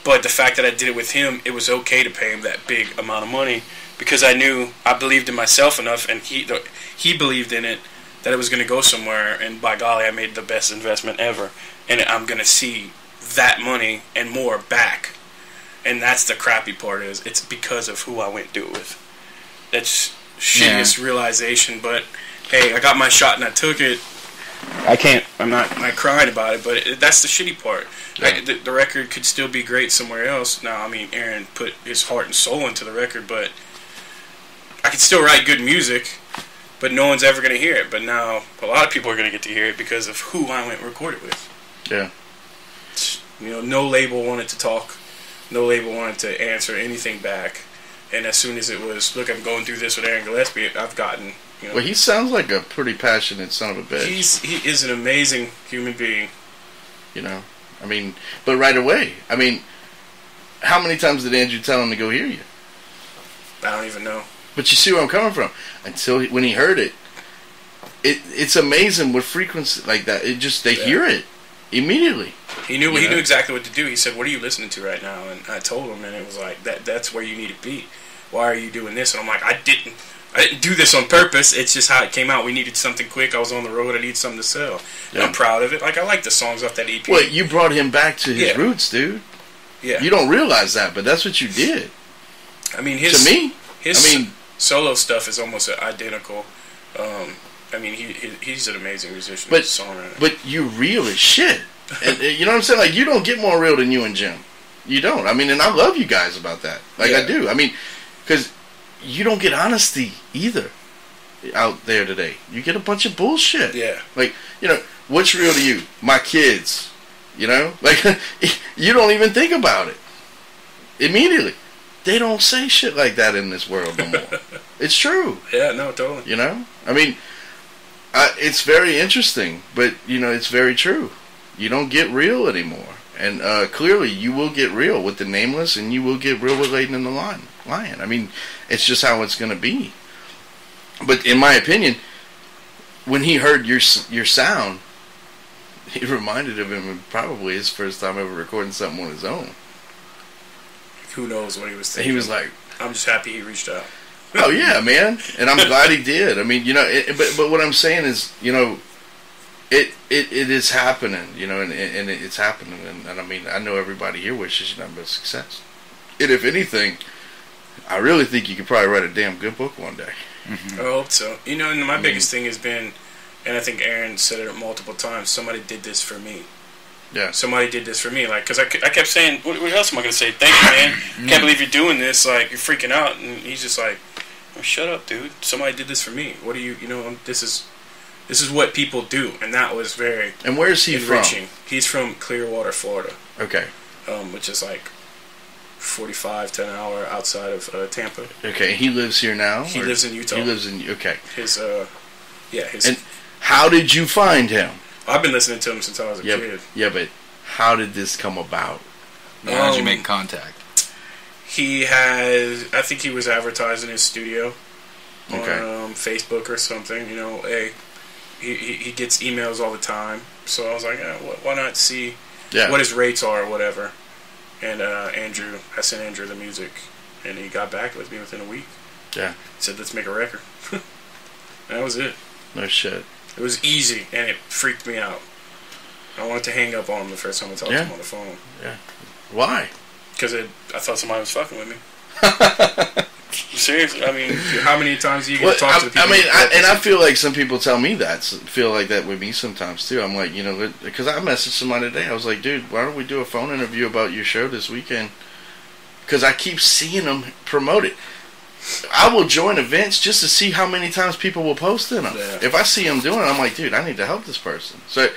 Speaker 3: But the fact that I did it with him, it was okay to pay him that big amount of money because I knew I believed in myself enough, and he believed in it, that it was going to go somewhere. And by golly, I made the best investment ever, and I'm going to see that money and more back. And that's the crappy part, is it's because of who I went to do it with. That's shittiest realization, but hey, I got my shot and I took it. I'm not crying about it, but that's the shitty part. The record could still be great somewhere else. Now, I mean, Aaron put his heart and soul into the record, but I could still write good music, but no one's ever going to hear it. But now a lot of people are going to get to hear it because of who I went and recorded with. Yeah. No label wanted to talk. No label wanted to answer anything back. And as soon as it was, look, I'm going through this with Aaron Gillespie, I've gotten...
Speaker 2: Well, he sounds like a pretty passionate son of a bitch.
Speaker 3: He is an amazing human being.
Speaker 2: I mean, but right away. I mean, how many times did Andrew tell him to go hear you?
Speaker 3: I don't even know.
Speaker 2: But you see where I'm coming from. When he heard it, it's amazing with frequency like that. It just, they hear it immediately.
Speaker 3: He knew exactly what to do. He said, what are you listening to right now? And I told him, and it was like, that's where you need to be. Why are you doing this? And I'm like, I didn't do this on purpose. It's just how it came out. We needed something quick. I was on the road. I need something to sell. Yeah. I'm proud of it. Like, I like the songs off that EP.
Speaker 2: Well, you brought him back to his roots, dude. Yeah. You don't realize that, but that's what you did.
Speaker 3: I mean, his solo stuff is almost identical. I mean, he's an amazing musician, songwriter.
Speaker 2: But you real as shit. And, you know what I'm saying? Like, you don't get more real than you and Jim. You don't. I mean, and I love you guys about that. Like, I do. I mean, because you don't get honesty either out there today. You get a bunch of bullshit. Yeah. Like, what's real to you? My kids. Like, you don't even think about it. Immediately. They don't say shit like that in this world no more. It's true.
Speaker 3: Yeah, no, totally.
Speaker 2: I mean, it's very interesting, but, it's very true. You don't get real anymore. And clearly, you will get real with the Nameless, and you will get real with Layden and the Lion. I mean, it's just how it's going to be. But in my opinion, when he heard your sound, it reminded him of probably his first time ever recording something on his own.
Speaker 3: Who knows what he was thinking.
Speaker 2: He was like...
Speaker 3: I'm just happy he reached out.
Speaker 2: Oh, yeah, man. And I'm glad he did. I mean, but what I'm saying is, it is happening, and it's happening. And I mean, I know everybody here wishes you nothing but success. And if anything, I really think you could probably write a damn good book one day.
Speaker 3: Mm-hmm. I hope so. And my biggest thing has been, and I think Aaron said it multiple times, somebody did this for me. Yeah. Somebody did this for me. Like, because I kept saying, what else am I going to say? Thank you, man. Can't believe you're doing this. Like, you're freaking out. And he's just like, oh, shut up, dude. Somebody did this for me. What do you, this is what people do. And that was very
Speaker 2: And where's he
Speaker 3: enriching.
Speaker 2: from?
Speaker 3: He's from Clearwater, Florida.
Speaker 2: Okay.
Speaker 3: Which is like 45 to an hour outside of Tampa.
Speaker 2: Okay. He lives here now?
Speaker 3: He lives in Utah.
Speaker 2: He lives in, okay.
Speaker 3: His.
Speaker 2: And how did you find him?
Speaker 3: I've been listening to him since I was a kid.
Speaker 2: Yeah, but how did this come about?
Speaker 4: How did you make contact?
Speaker 3: I think he was advertising his studio on Facebook or something. He gets emails all the time. So I was like, why not see what his rates are or whatever. And I sent Andrew the music, and he got back with me within a week. Yeah. He said, let's make a record. And that was it.
Speaker 2: No shit.
Speaker 3: It was easy, and it freaked me out. I wanted to hang up on him the first time I talked to him on the phone.
Speaker 2: Yeah. Why?
Speaker 3: Because I thought somebody was fucking with me. Seriously, I mean, how many times do you get to talk to the people?
Speaker 2: I feel like some people tell me that, feel like that with me sometimes too. I'm like, because I messaged somebody today. I was like, dude, why don't we do a phone interview about your show this weekend? Because I keep seeing them promote it. I will join events just to see how many times people will post in them. Yeah. If I see them doing it, I'm like, dude, I need to help this person. So,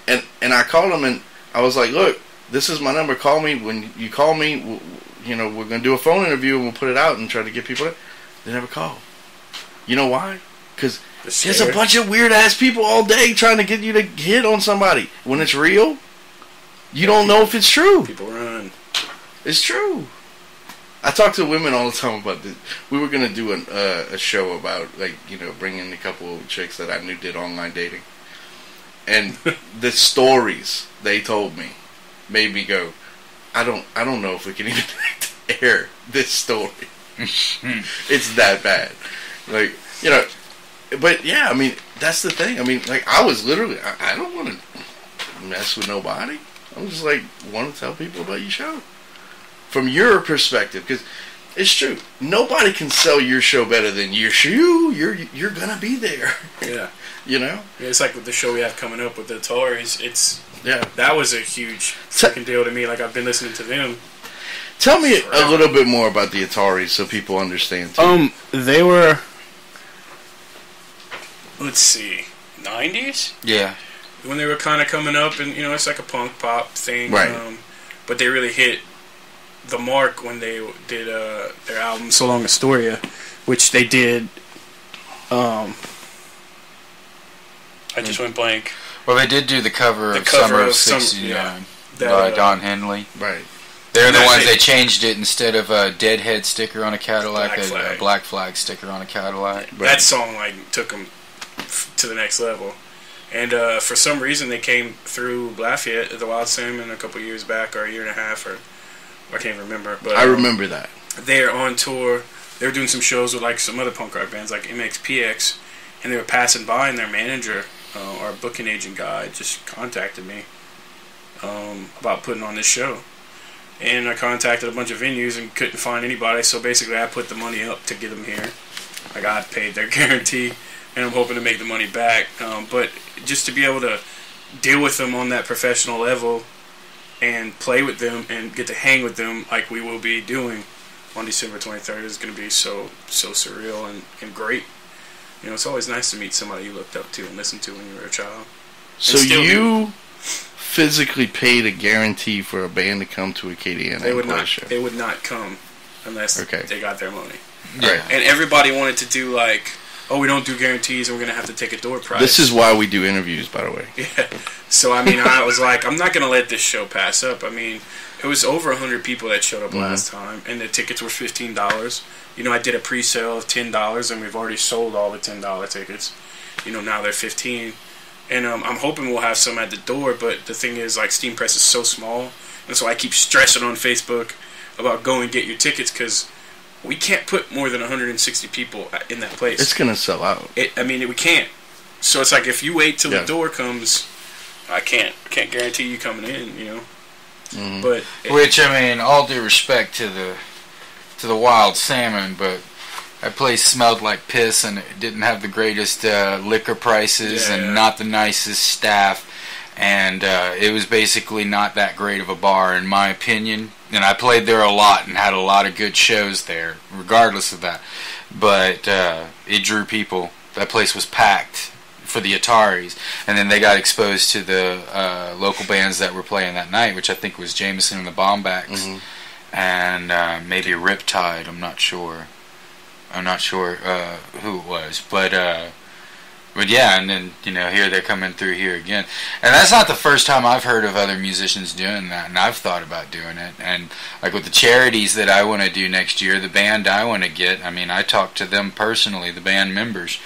Speaker 2: and I called them and I was like, look, this is my number. Call me. When you call me, we're going to do a phone interview and we'll put it out and try to get people. They never call. You know why? Because there's a bunch of weird ass people all day trying to get you to hit on somebody. When it's real, you don't know if it's true.
Speaker 3: People run.
Speaker 2: It's true. I talk to women all the time about this. We were going to do a show about, bringing a couple of chicks that I knew did online dating. And the stories they told me made me go, I don't know if we can even air this story. It's that bad. But yeah, I mean, that's the thing. I mean, I was literally, I don't want to mess with nobody. I'm just want to tell people about your show. From your perspective, because it's true. Nobody can sell your show better than your shoe. You're gonna be there.
Speaker 3: Yeah.
Speaker 2: Yeah,
Speaker 3: it's like with the show we have coming up with the Ataris. That was a huge freaking deal to me. I've been listening to them.
Speaker 2: Tell me a little bit more about the Ataris so people understand too.
Speaker 3: They were, let's see, 90s?
Speaker 4: Yeah.
Speaker 3: When they were kind of coming up, and it's like a punk pop thing.
Speaker 2: Right.
Speaker 3: But they really hit the mark when they did their album So Long Astoria, which they did. I just went blank.
Speaker 4: Well, they did do the cover of Summer of '69 by Don Henley.
Speaker 2: Right.
Speaker 4: They're the ones that changed it. Instead of a Deadhead sticker on a Cadillac, a Black Flag sticker on a Cadillac.
Speaker 3: Right. That song took them to the next level. And for some reason, they came through Lafayette at the Wild Salmon a couple years back, or a year and a half, or I can't remember. But
Speaker 2: I remember that.
Speaker 3: They're on tour. They were doing some shows with some other punk rock bands like MXPX, and they were passing by, and their manager, our booking agent guy, just contacted me about putting on this show. And I contacted a bunch of venues and couldn't find anybody, so basically I put the money up to get them here. I got paid their guarantee, and I'm hoping to make the money back. But just to be able to deal with them on that professional level and play with them and get to hang with them like we will be doing on December 23rd is going to be so surreal and great. It's always nice to meet somebody you looked up to and listened to when you were a child.
Speaker 2: So you physically paid a guarantee for a band to come to Acadia and play a show?
Speaker 3: They would not come unless they got their money.
Speaker 2: Right.
Speaker 3: And everybody wanted to do we don't do guarantees and we're going to have to take a door prize.
Speaker 2: This is why we do interviews, by the way.
Speaker 3: Yeah. So, I was like, I'm not going to let this show pass up. It was over 100 people that showed up last time, and the tickets were $15. I did a pre-sale of $10, and we've already sold all the $10 tickets. Now they're $15. And I'm hoping we'll have some at the door, but the thing is, Steampress is so small, and so I keep stressing on Facebook about go and get your tickets, because we can't put more than 160 people in that place.
Speaker 2: It's going to sell out.
Speaker 3: We can't. So it's if you wait till the door comes, I can't guarantee you coming in,
Speaker 2: Mm-hmm.
Speaker 3: But
Speaker 4: which, all due respect to the Wild Salmon, but that place smelled like piss, and it didn't have the greatest liquor prices, and not the nicest staff, and it was basically not that great of a bar, in my opinion. And I played there a lot and had a lot of good shows there, regardless of that. But it drew people. That place was packed for the Ataris, and then they got exposed to the local bands that were playing that night, which I think was Jameson and the Bombacks, and maybe Riptide. I'm not sure who it was, but yeah, and then here they're coming through here again, and that's not the first time I've heard of other musicians doing that, and I've thought about doing it, and with the charities that I want to do next year, the band I want to get, I talked to them personally, the band members,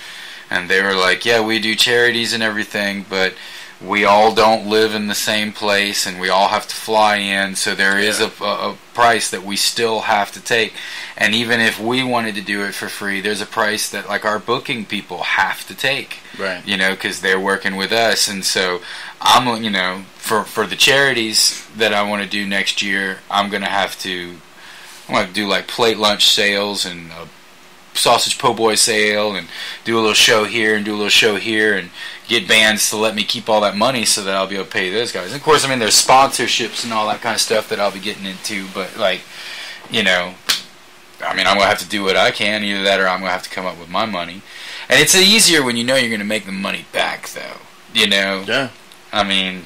Speaker 4: and they were like, yeah, we do charities and everything, but we all don't live in the same place, and we all have to fly in, so there is a price that we still have to take. And even if we wanted to do it for free, there's a price that our booking people have to take,
Speaker 2: right?
Speaker 4: Because they're working with us. And so I'm, for the charities that I want to do next year, I'm gonna have to do plate lunch sales and sausage po' boy sale and do a little show here and do a little show here and get bands to let me keep all that money so that I'll be able to pay those guys. And of course, I mean, there's sponsorships and all that kind of stuff that I'll be getting into, but like, you know, I mean, I'm going to have to do what I can, either that or I'm going to have to come up with my money. And it's easier when you know you're going to make the money back, though, you know?
Speaker 2: Yeah.
Speaker 4: I mean...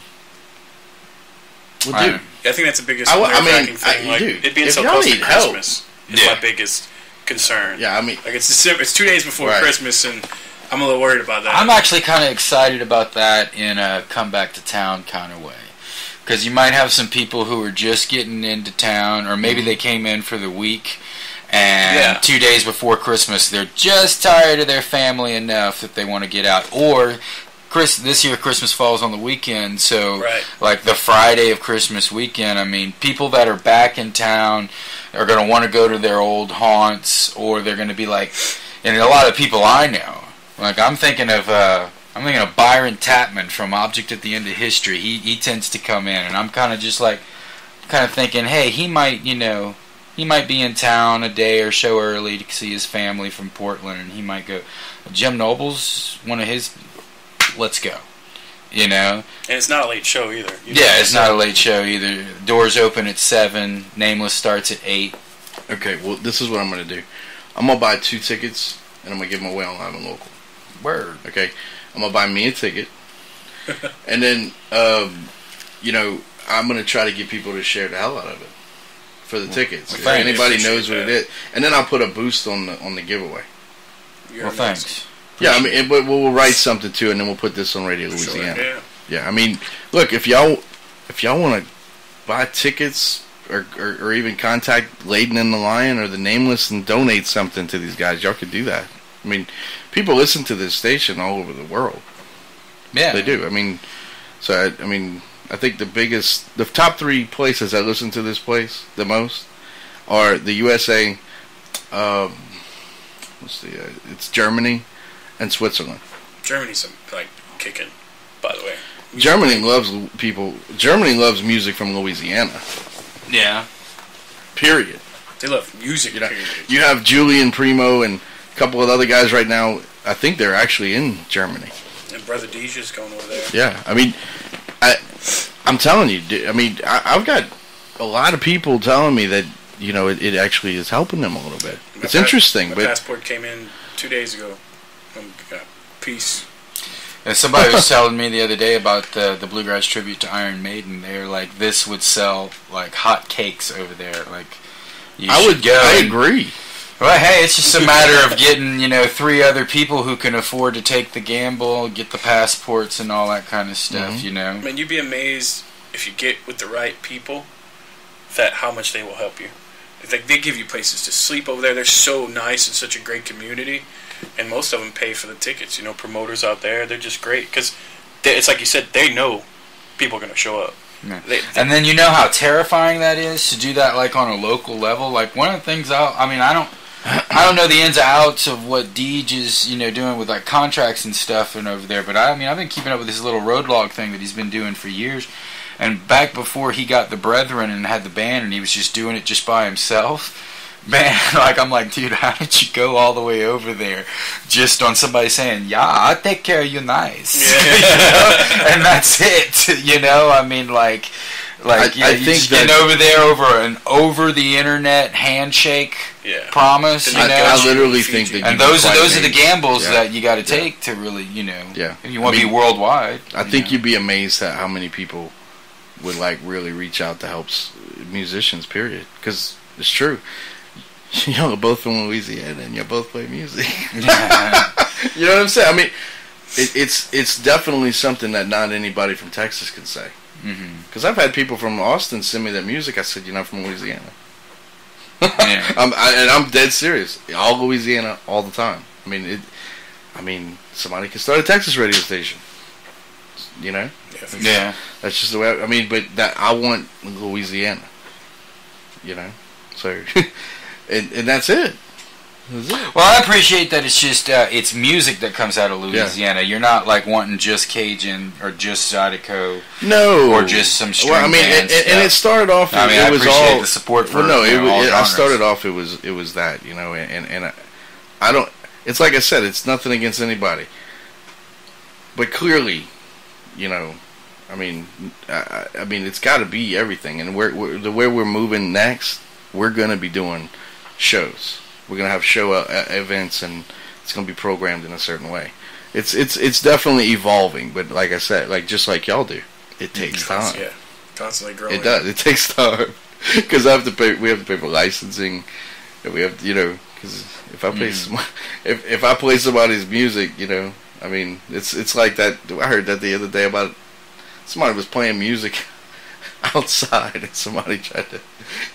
Speaker 2: Well, dude,
Speaker 3: I think that's the biggest nerve-wracking thing. Like,
Speaker 2: dude,
Speaker 3: it being so close to Christmas is my biggest concern.
Speaker 2: Yeah, I mean...
Speaker 3: Like, it's 2 days before Christmas, and I'm a little worried about that.
Speaker 4: I'm actually kind of excited about that in a come-back-to-town kind of way. Because you might have some people who are just getting into town, or maybe they came in for the week, and 2 days before Christmas, they're just tired of their family enough that they want to get out. Or this year Christmas falls on the weekend, so like the Friday of Christmas weekend, I mean, people that are back in town are going to want to go to their old haunts, or they're going to be like, and a lot of people I know, like I'm thinking of Byron Tapman from Object at the End of History. He tends to come in, and I'm kind of just like, thinking, hey, he might be in town a day or so early to see his family from Portland, and he might go. Jim Noble's one of his. Let's go, you know.
Speaker 3: And it's not a late show either.
Speaker 4: It's not a late show either. Doors open at 7. Nameless starts at 8.
Speaker 2: Okay, well, this is what I'm going to do. I'm going to buy 2 tickets, and I'm going to give them away on Live and Local.
Speaker 4: Word.
Speaker 2: Okay, I'm going to buy me a ticket, and then, you know, I'm going to try to get people to share the hell out of it for the tickets. If anybody knows what it is. And then I'll put a boost on the giveaway.
Speaker 4: Well, thanks.
Speaker 2: Yeah, I mean, we'll write something too, and then we'll put this on Radio Louisiana.
Speaker 3: Sure,
Speaker 2: yeah, I mean, look, if y'all want to buy tickets or even contact Layden and the Lion or the Nameless and donate something to these guys, y'all could do that. I mean, people listen to this station all over the world.
Speaker 4: Yeah,
Speaker 2: they do. I mean, so I think the top 3 places that listen to this place the most are the USA. It's Germany and Switzerland.
Speaker 3: Germany's like kicking, by the way.
Speaker 2: Germany loves music from Louisiana.
Speaker 4: Yeah.
Speaker 2: Period.
Speaker 3: They love music.
Speaker 2: You know, you have Julian Primo and a couple of other guys right now. I think they're actually in Germany.
Speaker 3: And Brother Deja's going over there.
Speaker 2: Yeah, I mean, I'm telling you. I mean, I've got a lot of people telling me that, you know, it actually is helping them a little bit. It's interesting.
Speaker 3: My passport came in 2 days ago. Peace.
Speaker 4: And somebody was telling me the other day about the Bluegrass tribute to Iron Maiden. They're like, this would sell like hot cakes over there. Like,
Speaker 2: I agree.
Speaker 4: Well, hey, it's just a matter of getting, you know, 3 other people who can afford to take the gamble, get the passports and all that kind of stuff. You know.
Speaker 3: I mean, you'd be amazed if you get with the right people that how much they will help you. Like, they give you places to sleep over there. They're so nice and such a great community. And most of them pay for the tickets. You know, promoters out there, they're just great. Because it's like you said, they know people are going to show up.
Speaker 4: Yeah. And then you know how terrifying that is to do that, like, on a local level. Like, one of the things I don't know the ins and outs of what Deej is, you know, doing with, like, contracts and stuff and over there. But, I've been keeping up with this little road log thing that he's been doing for years. And back before he got the Brethren and had the band and he was just doing it just by himself, man, like, I'm like, dude, how did you go all the way over there just on somebody saying, yeah, I'll take care of you nice? Yeah. You know? And that's it, you know? I mean, like I think getting over there over the internet handshake promise, you know?
Speaker 2: I literally think that.
Speaker 4: And those are the gambles that you got to take to really, you know, if you want to be worldwide.
Speaker 2: I think you'd be amazed at how many people would, like, really reach out to help musicians, period. Because it's true. Y'all are both from Louisiana and y'all both play music. You know what I'm saying? I mean, it's definitely something that not anybody from Texas can say. Because I've had people from Austin send me their music. I said, you're not from Louisiana. I'm dead serious. All Louisiana, all the time. I mean, somebody can start a Texas radio station. You know?
Speaker 4: Yeah.
Speaker 2: That's just the way. But that I want Louisiana. You know? So, and that's it.
Speaker 4: Well, I appreciate that it's just it's music that comes out of Louisiana. Yeah. You're not like wanting just Cajun or just Zydeco, or just some string band stuff.
Speaker 2: And it started off.
Speaker 4: I mean, I appreciate the support for.
Speaker 2: I started off. It was that, you know, and I don't. It's like I said. It's nothing against anybody, but clearly, you know, I mean, it's got to be everything. And the way we're moving next, we're going to be doing shows. We're going to have show events, and it's going to be programmed in a certain way. It's definitely evolving, but like I said, like just like y'all do, it takes time.
Speaker 3: Yeah, constantly growing.
Speaker 2: It does. It takes time because we have to pay for licensing, and we have because if I play if I play somebody's music, I mean, it's like that. I heard that the other day about somebody was playing music outside, and somebody tried to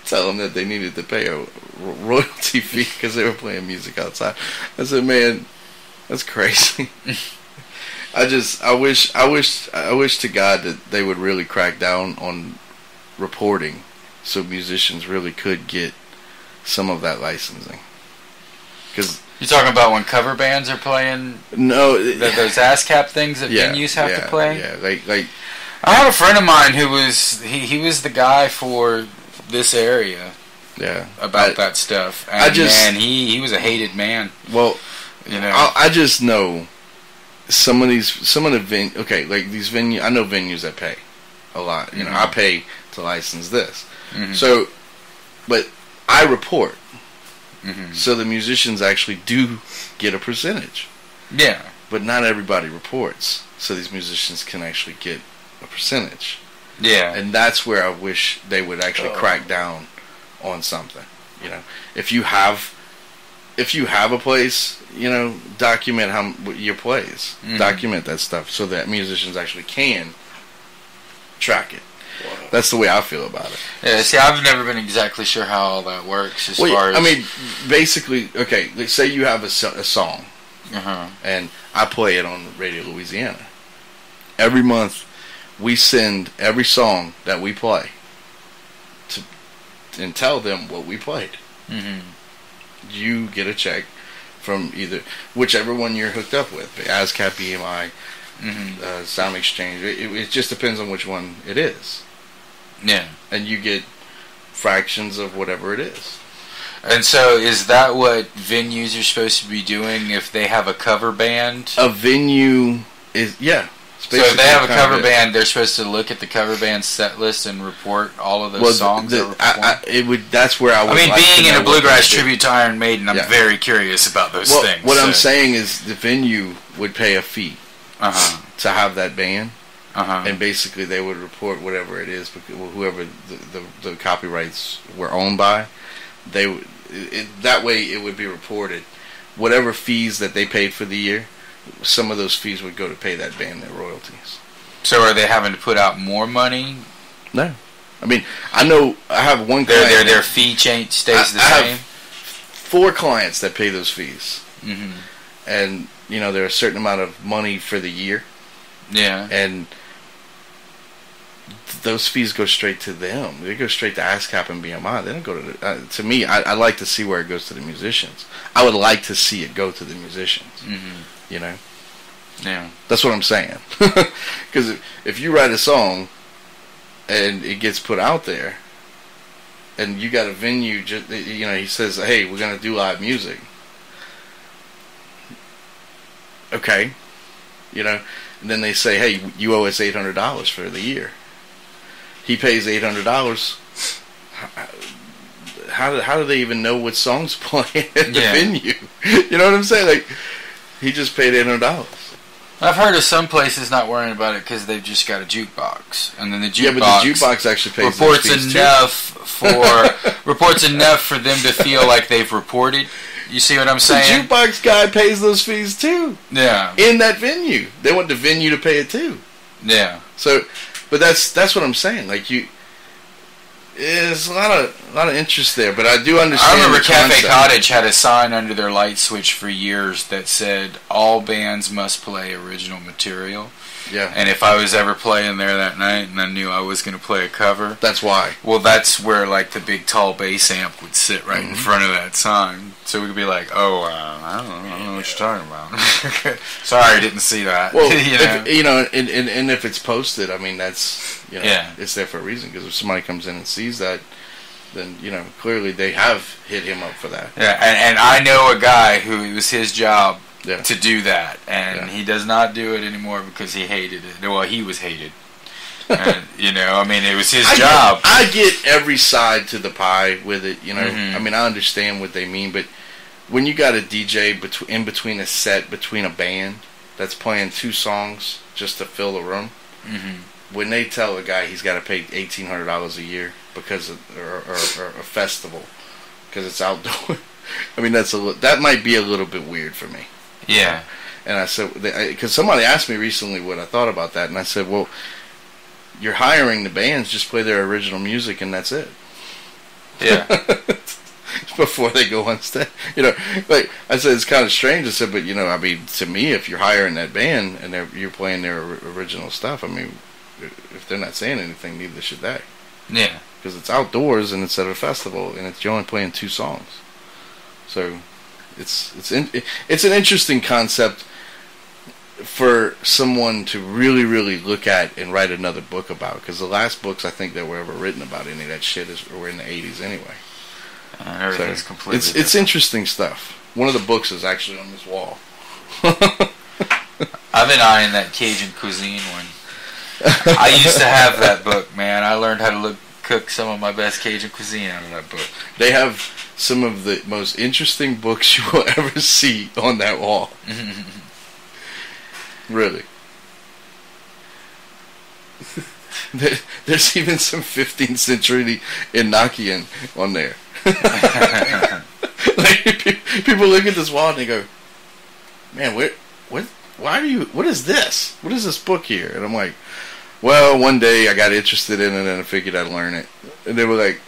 Speaker 2: tell them that they needed to pay a royalty fee because they were playing music outside. I said, man, that's crazy. I wish to God that they would really crack down on reporting, so musicians really could get some of that licensing. Because
Speaker 4: you're talking about when cover bands are playing.
Speaker 2: No,
Speaker 4: those ASCAP things that venues have to play.
Speaker 2: Yeah, like
Speaker 4: I had a friend of mine who was he was the guy for this area.
Speaker 2: Yeah,
Speaker 4: about that stuff. And man, he was a hated man.
Speaker 2: Well, I just know some of the like these venues. I know venues that pay a lot.
Speaker 4: Mm-hmm.
Speaker 2: I pay to license this. Mm-hmm. So, but I report. Mm-hmm. So the musicians actually do get a percentage.
Speaker 4: Yeah.
Speaker 2: But not everybody reports. So these musicians can actually get a percentage.
Speaker 4: Yeah.
Speaker 2: And that's where I wish they would actually crack down on something. If you have a place, document your plays. Mm-hmm. Document that stuff so that musicians actually can track it. Wow. That's the way I feel about it.
Speaker 4: Yeah, see, I've never been exactly sure how all that works as far as...
Speaker 2: I mean, basically, okay, let's say you have a song, and I play it on Radio Louisiana. Every month, we send every song that we play and tell them what we played. Mm-hmm. You get a check from either whichever one you're hooked up with, ASCAP, BMI, Sound Exchange. It just depends on which one it is.
Speaker 4: Yeah. And
Speaker 2: you get fractions of whatever it is.
Speaker 4: And so is that what venues are supposed to be doing if they have a cover band?
Speaker 2: A venue is, yeah.
Speaker 4: So if they have a cover band, they're supposed to look at the cover band set list and report all of those songs that were performed?
Speaker 2: That's where I would
Speaker 4: being in a bluegrass tribute to Iron Maiden, I'm very curious about those things.
Speaker 2: What I'm saying is the venue would pay a fee to have that band. And basically they would report whatever it is, because whoever the copyrights were owned by, that way it would be reported. Whatever fees that they paid for the year, some of those fees would go to pay that band their royalties.
Speaker 4: So are they having to put out more money?
Speaker 2: No. I mean, I know I have one client.
Speaker 4: Their fee stays the same? I have
Speaker 2: 4 clients that pay those fees. Mm-hmm. And, there are a certain amount of money for the year.
Speaker 4: Yeah.
Speaker 2: And those fees go straight to them. They go straight to ASCAP and BMI. They don't go to to me, I like to see where it goes to the musicians. I would like to see it go to the musicians. Mm-hmm.
Speaker 4: Yeah.
Speaker 2: That's what I'm saying. Because if you write a song and it gets put out there, and you got a venue, he says, "Hey, we're gonna do live music." Okay, and then they say, "Hey, you owe us $800 for the year." He pays $800. How do they even know what songs play at the venue? You know what I'm saying? Like, he just paid $800.
Speaker 4: I've heard of some places not worrying about it because they've just got a jukebox, and then the jukebox.
Speaker 2: Yeah, but the jukebox actually pays
Speaker 4: reports enough for them to feel like they've reported. You see what I'm saying?
Speaker 2: The jukebox guy pays those fees too.
Speaker 4: Yeah.
Speaker 2: In that venue, they want the venue to pay it too.
Speaker 4: Yeah.
Speaker 2: So, but that's what I'm saying. Like there's a lot of interest there, but I do understand.
Speaker 4: I remember Cafe Cottage had a sign under their light switch for years that said all bands must play original material.
Speaker 2: Yeah.
Speaker 4: And if I was ever playing there that night and I knew I was going to play a cover,
Speaker 2: that's why.
Speaker 4: Well, that's where like the big tall bass amp would sit right in front of that sign, so we could be like, "Oh, I don't know what you're talking about." Sorry, I didn't see that.
Speaker 2: Well, and if it's posted, I mean, that's it's there for a reason, because if somebody comes in and sees that, then clearly they have hit him up for that.
Speaker 4: Yeah, and I know a guy who it was his job
Speaker 2: Yeah.
Speaker 4: to do that, and
Speaker 2: Yeah.
Speaker 4: he does not do it anymore because he hated it. Well, he was hated. And, it was his job.
Speaker 2: I get every side to the pie with it.
Speaker 4: Mhm.
Speaker 2: I mean, I understand what they mean, but when you got a DJ in between a set, between a band that's playing 2 songs just to fill the room, when they tell a guy he's got to pay $1,800 a year because of or a festival because it's outdoor, I mean that might be a little bit weird for me.
Speaker 4: Yeah.
Speaker 2: And I said, because somebody asked me recently what I thought about that, and I said, well, you're hiring the bands, just play their original music and that's it.
Speaker 4: Yeah.
Speaker 2: Before they go on stage, like I said, it's kind of strange. I said, but I mean, to me, if you're hiring that band and you're playing their original stuff, I mean, if they're not saying anything, neither should they.
Speaker 4: Yeah.
Speaker 2: Because it's outdoors and it's at a festival and you're only playing 2 songs, so it's an interesting concept for someone to really, really look at and write another book about. Because the last books I think that were ever written about any of that shit were in the 80s anyway.
Speaker 4: Everything's
Speaker 2: So,
Speaker 4: completely
Speaker 2: it's interesting stuff. One of the books is actually on this wall.
Speaker 4: I've been eyeing that Cajun cuisine one. I used to have that book, man. I learned how to cook some of my best Cajun cuisine out of that book.
Speaker 2: They have some of the most interesting books you will ever see on that wall. Really. There's even some 15th century Enochian on there. Like, people look at this wall and they go, man, what is this? What is this book here? And I'm like, well, one day I got interested in it and I figured I'd learn it. And they were like,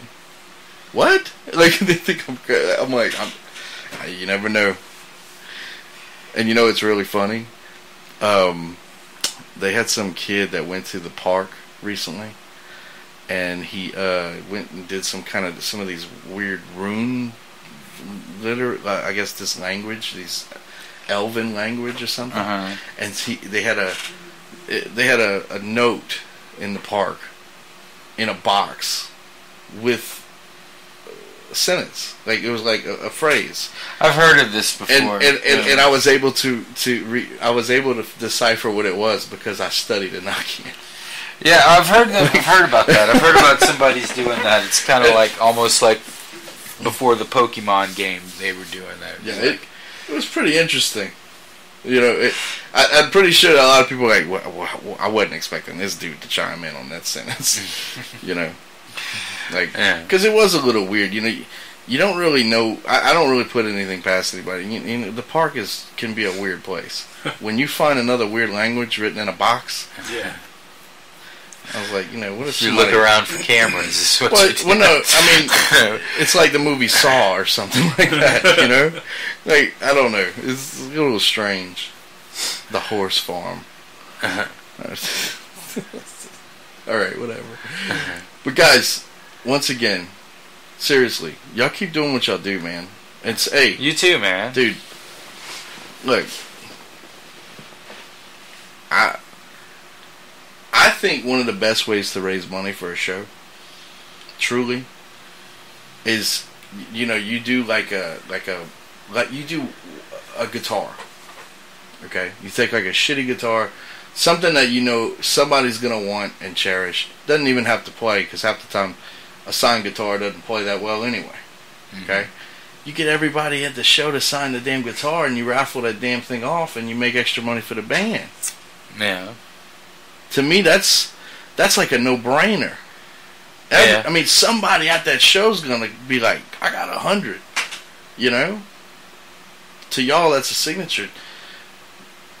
Speaker 2: what? Like, they think I'm like, you never know. And it's really funny. They had some kid that went to the park recently, and he went and did some of these weird rune I guess this language, these elven language or something. And they had a note in the park in a box with a sentence, like it was like a phrase.
Speaker 4: I've heard of this before,
Speaker 2: and I was able to decipher what it was because I studied Enochian.
Speaker 4: Yeah, I've heard about that. I've heard about somebody's doing that. It's kind of like almost like before the Pokemon game they were doing that.
Speaker 2: Yeah, it was pretty interesting. I'm pretty sure that a lot of people were like, well, I wasn't expecting this dude to chime in on that sentence. Like, because it was a little weird. You don't really know. I don't really put anything past anybody. The park can be a weird place. When you find another weird language written in a box.
Speaker 5: Yeah.
Speaker 2: I was like, what if
Speaker 4: you look around for cameras? Is what
Speaker 2: well, no, I mean, it's like the movie Saw or something like that, Like, I don't know. It's a little strange. The horse farm. Alright, whatever. But guys, once again, seriously, y'all keep doing what y'all do, man. Hey.
Speaker 4: You too, man.
Speaker 2: Dude, look. I think one of the best ways to raise money for a show, truly, is you do you do a guitar. Okay, you take like a shitty guitar, something that somebody's gonna want and cherish. Doesn't even have to play because half the time a signed guitar doesn't play that well anyway. Okay, you get everybody at the show to sign the damn guitar and you raffle that damn thing off and you make extra money for the band.
Speaker 4: Yeah.
Speaker 2: To me, that's like a no-brainer.
Speaker 4: Yeah.
Speaker 2: I mean, somebody at that show's gonna be like, I got 100. To y'all, that's a signature,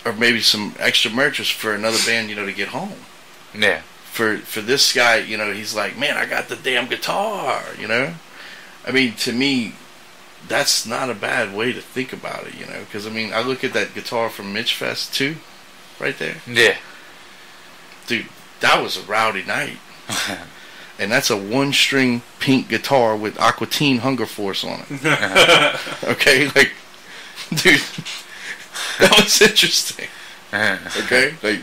Speaker 2: or maybe some extra merch for another band, to get home.
Speaker 4: Yeah.
Speaker 2: For this guy, he's like, man, I got the damn guitar. I mean, to me, that's not a bad way to think about it. Because I mean, I look at that guitar from Mitch Fest too, right there.
Speaker 4: Yeah.
Speaker 2: Dude, that was a rowdy night. And that's a 1-string pink guitar with Aqua Teen Hunger Force on it. Okay? Like, dude, that was interesting. Okay? Like,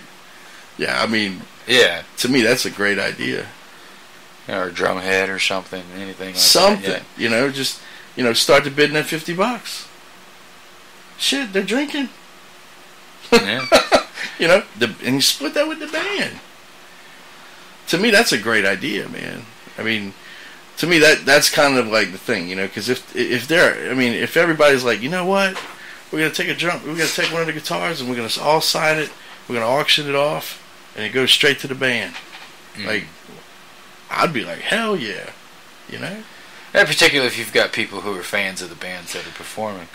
Speaker 2: yeah, I mean,
Speaker 4: yeah.
Speaker 2: To me, that's a great idea.
Speaker 4: Or a drum head or something, anything like
Speaker 2: something,
Speaker 4: that.
Speaker 2: yeah. Just, start the bidding at $50. Shit, they're drinking.
Speaker 4: Yeah.
Speaker 2: And you split that with the band. To me, that's a great idea, man. I mean, to me, that's kind of like the thing, because if everybody's like, you know what, we're gonna take one of the guitars and we're gonna all sign it, we're gonna auction it off, and it goes straight to the band. Like, I'd be like, hell yeah, And
Speaker 4: particularly if you've got people who are fans of the bands that are performing.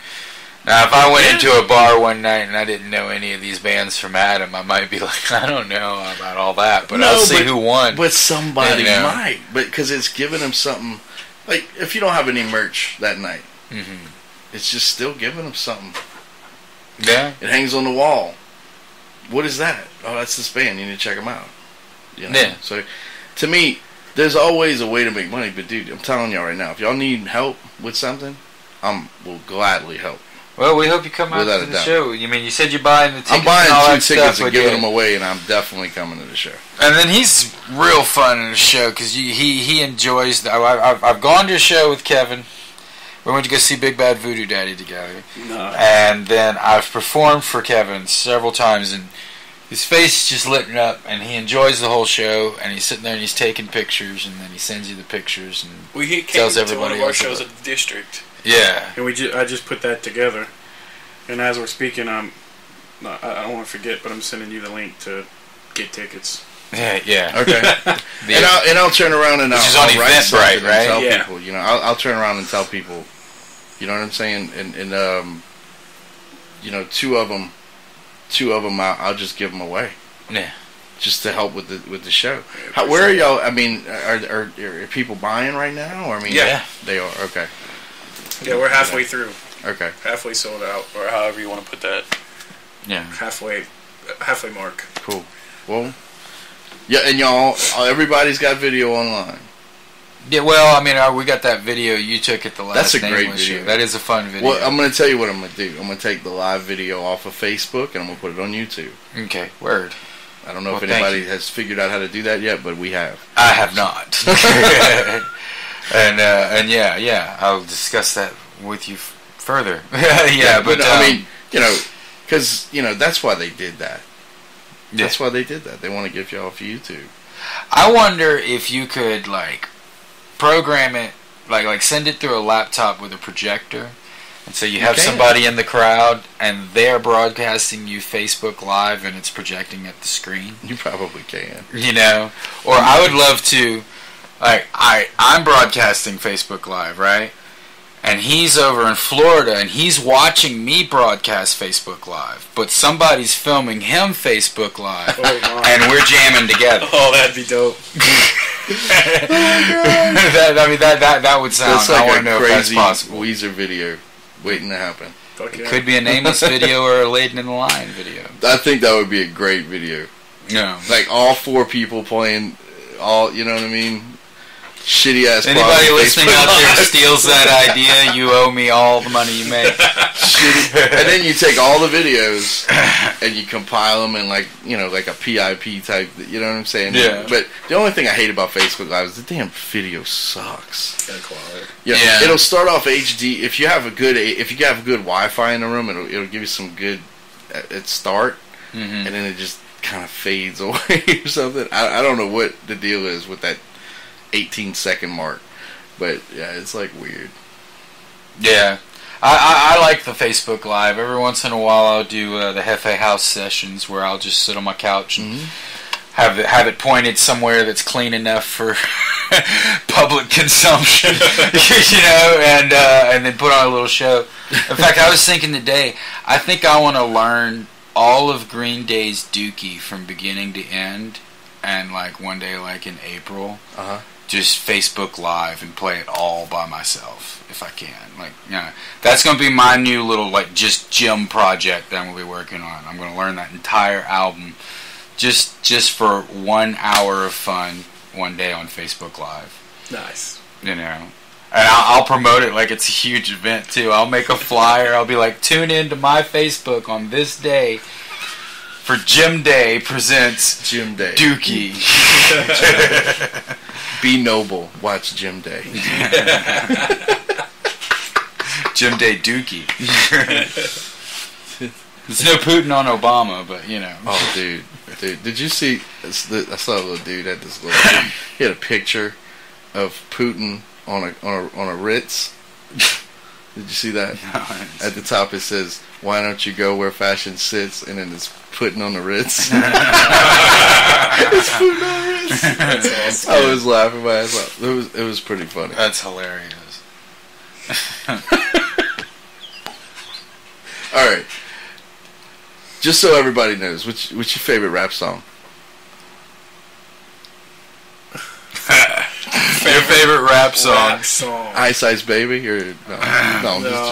Speaker 4: Now, if I went into a bar one night and I didn't know any of these bands from Adam, I might be like, I don't know about all that, but I'll see who won.
Speaker 2: But somebody might, because it's giving them something. Like, if you don't have any merch that night, it's just still giving them something.
Speaker 4: Yeah.
Speaker 2: It hangs on the wall. What is that? Oh, that's this band. You need to check them out.
Speaker 4: Yeah.
Speaker 2: So, to me, there's always a way to make money. But, dude, I'm telling y'all right now, if y'all need help with something, will gladly help.
Speaker 4: Well, we hope you come out to the show. You said you're buying the tickets.
Speaker 2: I'm buying
Speaker 4: and all
Speaker 2: 2
Speaker 4: that
Speaker 2: tickets
Speaker 4: stuff
Speaker 2: and giving them away, and I'm definitely coming to the show.
Speaker 4: And then he's real fun in the show because he enjoys. I've gone to a show with Kevin. We went to go see Big Bad Voodoo Daddy together.
Speaker 3: No.
Speaker 4: And then I've performed for Kevin several times, and his face is just lit up, and he enjoys the whole show, and he's sitting there and he's taking pictures, and then he sends you the pictures and
Speaker 3: He
Speaker 4: tells
Speaker 3: came to
Speaker 4: everybody
Speaker 3: one of our
Speaker 4: else
Speaker 3: shows
Speaker 4: about
Speaker 3: at the District.
Speaker 4: Yeah.
Speaker 3: And I just put that together. And as we're speaking, I don't want to forget, but I'm sending you the link to get tickets.
Speaker 4: Yeah.
Speaker 2: Okay. and I'll turn around and I'll write something and tell people. I'll turn around and tell people. You know what I'm saying? And two of them, I'll just give them away.
Speaker 4: Yeah.
Speaker 2: Just to help with the show. Where are y'all? I mean, are people buying right now? Or
Speaker 3: yeah,
Speaker 2: they are. Okay.
Speaker 3: Yeah, we're halfway through.
Speaker 2: Okay.
Speaker 3: Halfway sold out, or however you want to put that.
Speaker 4: Yeah.
Speaker 3: Halfway mark.
Speaker 2: Cool. Well, yeah, and y'all, everybody's got video online.
Speaker 4: Yeah, well, we got that video you took at the last.
Speaker 2: That's a
Speaker 4: Nameless
Speaker 2: great video.
Speaker 4: Show. That is a fun video.
Speaker 2: Well, I'm going to tell you what I'm going to do. I'm going to take the live video off of Facebook and I'm going to put it on YouTube.
Speaker 4: Okay, word.
Speaker 2: I don't know if anybody has figured out how to do that yet, but we have.
Speaker 4: I have not. and yeah, I'll discuss that with you further. but
Speaker 2: because that's why they did that.
Speaker 4: Yeah.
Speaker 2: That's why they did that. They want to get you off YouTube.
Speaker 4: I wonder if you could program it, send it through a laptop with a projector, and so you have somebody in the crowd and they're broadcasting you Facebook Live and it's projecting at the screen.
Speaker 2: You probably can.
Speaker 4: Or I would love to, I'm broadcasting Facebook Live, right? And he's over in Florida, and he's watching me broadcast Facebook Live. But somebody's filming him Facebook Live, and we're jamming together.
Speaker 3: Oh, that'd be dope.
Speaker 4: that would sound.
Speaker 2: That's like
Speaker 4: I want to know if that's
Speaker 2: crazy
Speaker 4: possible.
Speaker 2: Weezer video waiting to happen.
Speaker 4: It could be a Nameless video or a Layden in the Line video.
Speaker 2: I think that would be a great video.
Speaker 4: No,
Speaker 2: all 4 people playing, all, you know what I mean? Shitty ass.
Speaker 4: Anybody listening out there steals that idea, you owe me all the money you make.
Speaker 2: And then you take all the videos and you compile them in like a PIP type. You know what I'm saying?
Speaker 4: Yeah.
Speaker 2: But the only thing I hate about Facebook Live is the damn video sucks.
Speaker 3: Quality.
Speaker 2: Yeah. It'll start off HD if you have a good Wi-Fi in the room. It'll give you some good at start, and then it just kind of fades away or something. I don't know what the deal is with that 18-second mark, but yeah, it's weird.
Speaker 4: Yeah, I like the Facebook Live. Every once in a while, I'll do the Hefe House sessions where I'll just sit on my couch and have it pointed somewhere that's clean enough for public consumption, and then put on a little show. In fact, I was thinking today, I think I want to learn all of Green Day's Dookie from beginning to end, and one day, in April. Just Facebook Live and play it all by myself if I can. That's going to be my new little just gym project that I'm going to be working on. I'm going to learn that entire album just for 1 hour of fun one day on Facebook Live.
Speaker 3: Nice.
Speaker 4: And I'll promote it like it's a huge event too. I'll make a flyer. I'll be tune in to my Facebook on this day for Gym Day presents
Speaker 2: Gym Day
Speaker 4: Dookie.
Speaker 2: Be noble. Watch Jim Day.
Speaker 4: Jim Day Dookie. There's no Putin on Obama, but you know.
Speaker 2: Oh, dude, did you see? I saw a little dude had this little. He had a picture of Putin on a Ritz. Did you see that?
Speaker 4: No,
Speaker 2: At the top it says, "Why don't you go where fashion sits?" And then it's Putin on the Ritz. It's Putin on the Ritz.
Speaker 4: That's
Speaker 2: I was laughing my ass off. It was pretty funny.
Speaker 4: That's hilarious.
Speaker 2: All right. Just so everybody knows, what's your favorite rap song?
Speaker 4: Your favorite rap song?
Speaker 2: Ice Ice Baby or no? I'm just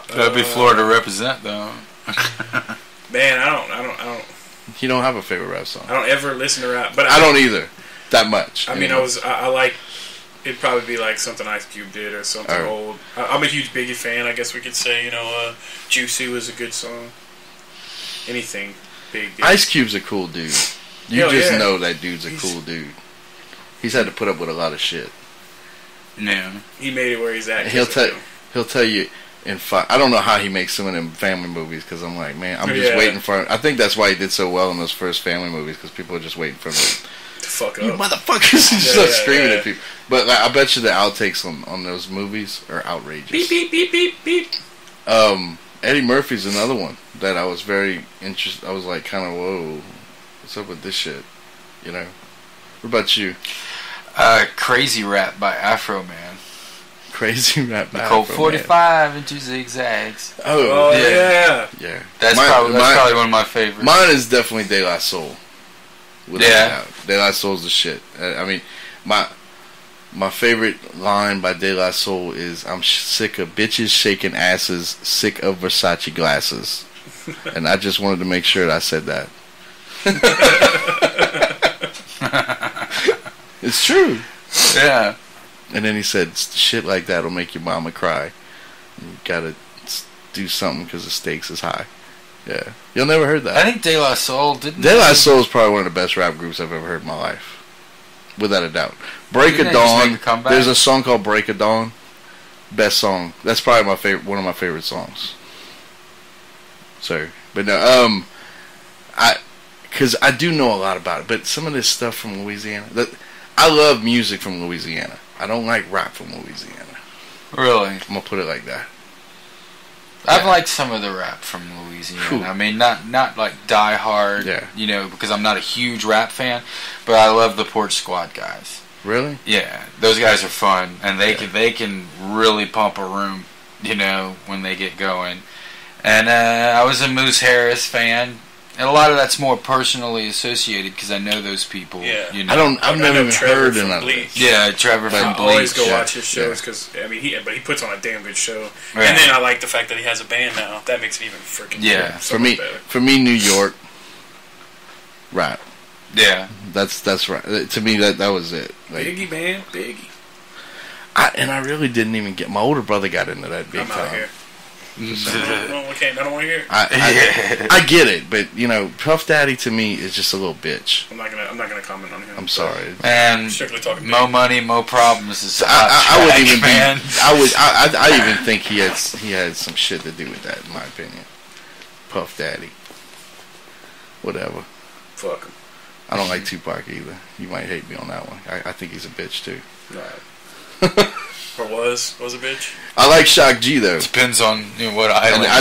Speaker 4: That'd be Florida Represent though.
Speaker 3: Man, I don't.
Speaker 2: You don't have a favorite rap song.
Speaker 3: I don't ever listen to rap, but
Speaker 2: I don't either. That much.
Speaker 3: I mean, I like. It'd probably be like something Ice Cube did or something old. I'm a huge Biggie fan. I guess we could say. Juicy was a good song. Anything big.
Speaker 2: Ice Cube's a cool dude. You know that dude's a cool dude. He's had to put up with a lot of shit.
Speaker 4: Yeah.
Speaker 3: He made it where he's at.
Speaker 2: He'll tell you in I don't know how he makes some of them family movies because I'm like, man, I'm just waiting for him. I think that's why he did so well in those first family movies because people are just waiting for him
Speaker 3: to fuck up.
Speaker 2: You motherfuckers! And start screaming at people. But like, I bet you the outtakes on those movies are outrageous.
Speaker 3: Beep beep beep beep beep.
Speaker 2: Eddie Murphy's another one that I was very interested. I was like, kind of, whoa, what's up with this shit? You know. What about you?
Speaker 4: Crazy Rap by Afro Man.
Speaker 2: Crazy Rap by
Speaker 4: Colt
Speaker 2: Afro
Speaker 4: 45
Speaker 2: Man.
Speaker 4: into zigzags.
Speaker 3: Oh yeah.
Speaker 4: That's probably one of my favorites.
Speaker 2: Mine is definitely De La Soul. Without a doubt. De La Soul's the shit. I mean, my favorite line by De La Soul is, "I'm sick of bitches shaking asses, sick of Versace glasses," and I just wanted to make sure that I said that. It's true.
Speaker 4: Yeah.
Speaker 2: And then he said, "Shit like that'll make your mama cry. You gotta do something because the stakes is high." Yeah, you'll never heard that.
Speaker 4: I think De La Soul
Speaker 2: De La Soul is probably one of the best rap groups I've ever heard in my life, without a doubt. Break of Dawn. There's a song called "Break of Dawn." Best song. That's probably my favorite. One of my favorite songs. So, but no, because I do know a lot about it, but some of this stuff from Louisiana. I love music from Louisiana. I don't like rap from Louisiana.
Speaker 4: Really?
Speaker 2: I'm gonna put it like that.
Speaker 4: I've liked some of the rap from Louisiana. Whew. I mean, not like die hard, because I'm not a huge rap fan, but I love the Porch Squad guys.
Speaker 2: Really?
Speaker 4: Yeah, those guys are fun, and they can really pump a room, when they get going. And I was a Moose Harris fan. And a lot of that's more personally associated because I know those people. Yeah,
Speaker 2: I've never even heard of them.
Speaker 4: Yeah, Trevor from Bleach.
Speaker 3: I always go watch his shows because he puts on a damn good show. Yeah. And then I like the fact that he has a band now. That makes it even freaking better.
Speaker 2: For me, New York rap.
Speaker 4: Yeah,
Speaker 2: that's right. To me, that was it. Like,
Speaker 3: Biggie, man, Biggie.
Speaker 2: I really didn't even get. My older brother got into that big time.
Speaker 3: Out here. I don't want to hear it.
Speaker 2: I get it, but Puff Daddy to me is just a little bitch.
Speaker 3: I'm not gonna comment on him.
Speaker 2: I'm sorry.
Speaker 4: And Mo Money, Mo Problems is
Speaker 2: I would even man. I even think he had some shit to do with that, in my opinion. Puff Daddy. Whatever.
Speaker 3: Fuck him.
Speaker 2: I don't like Tupac either. You might hate me on that one. I think he's a bitch too.
Speaker 3: Right. Or was a bitch.
Speaker 2: I like Shock G though.
Speaker 4: Depends on what island.
Speaker 2: I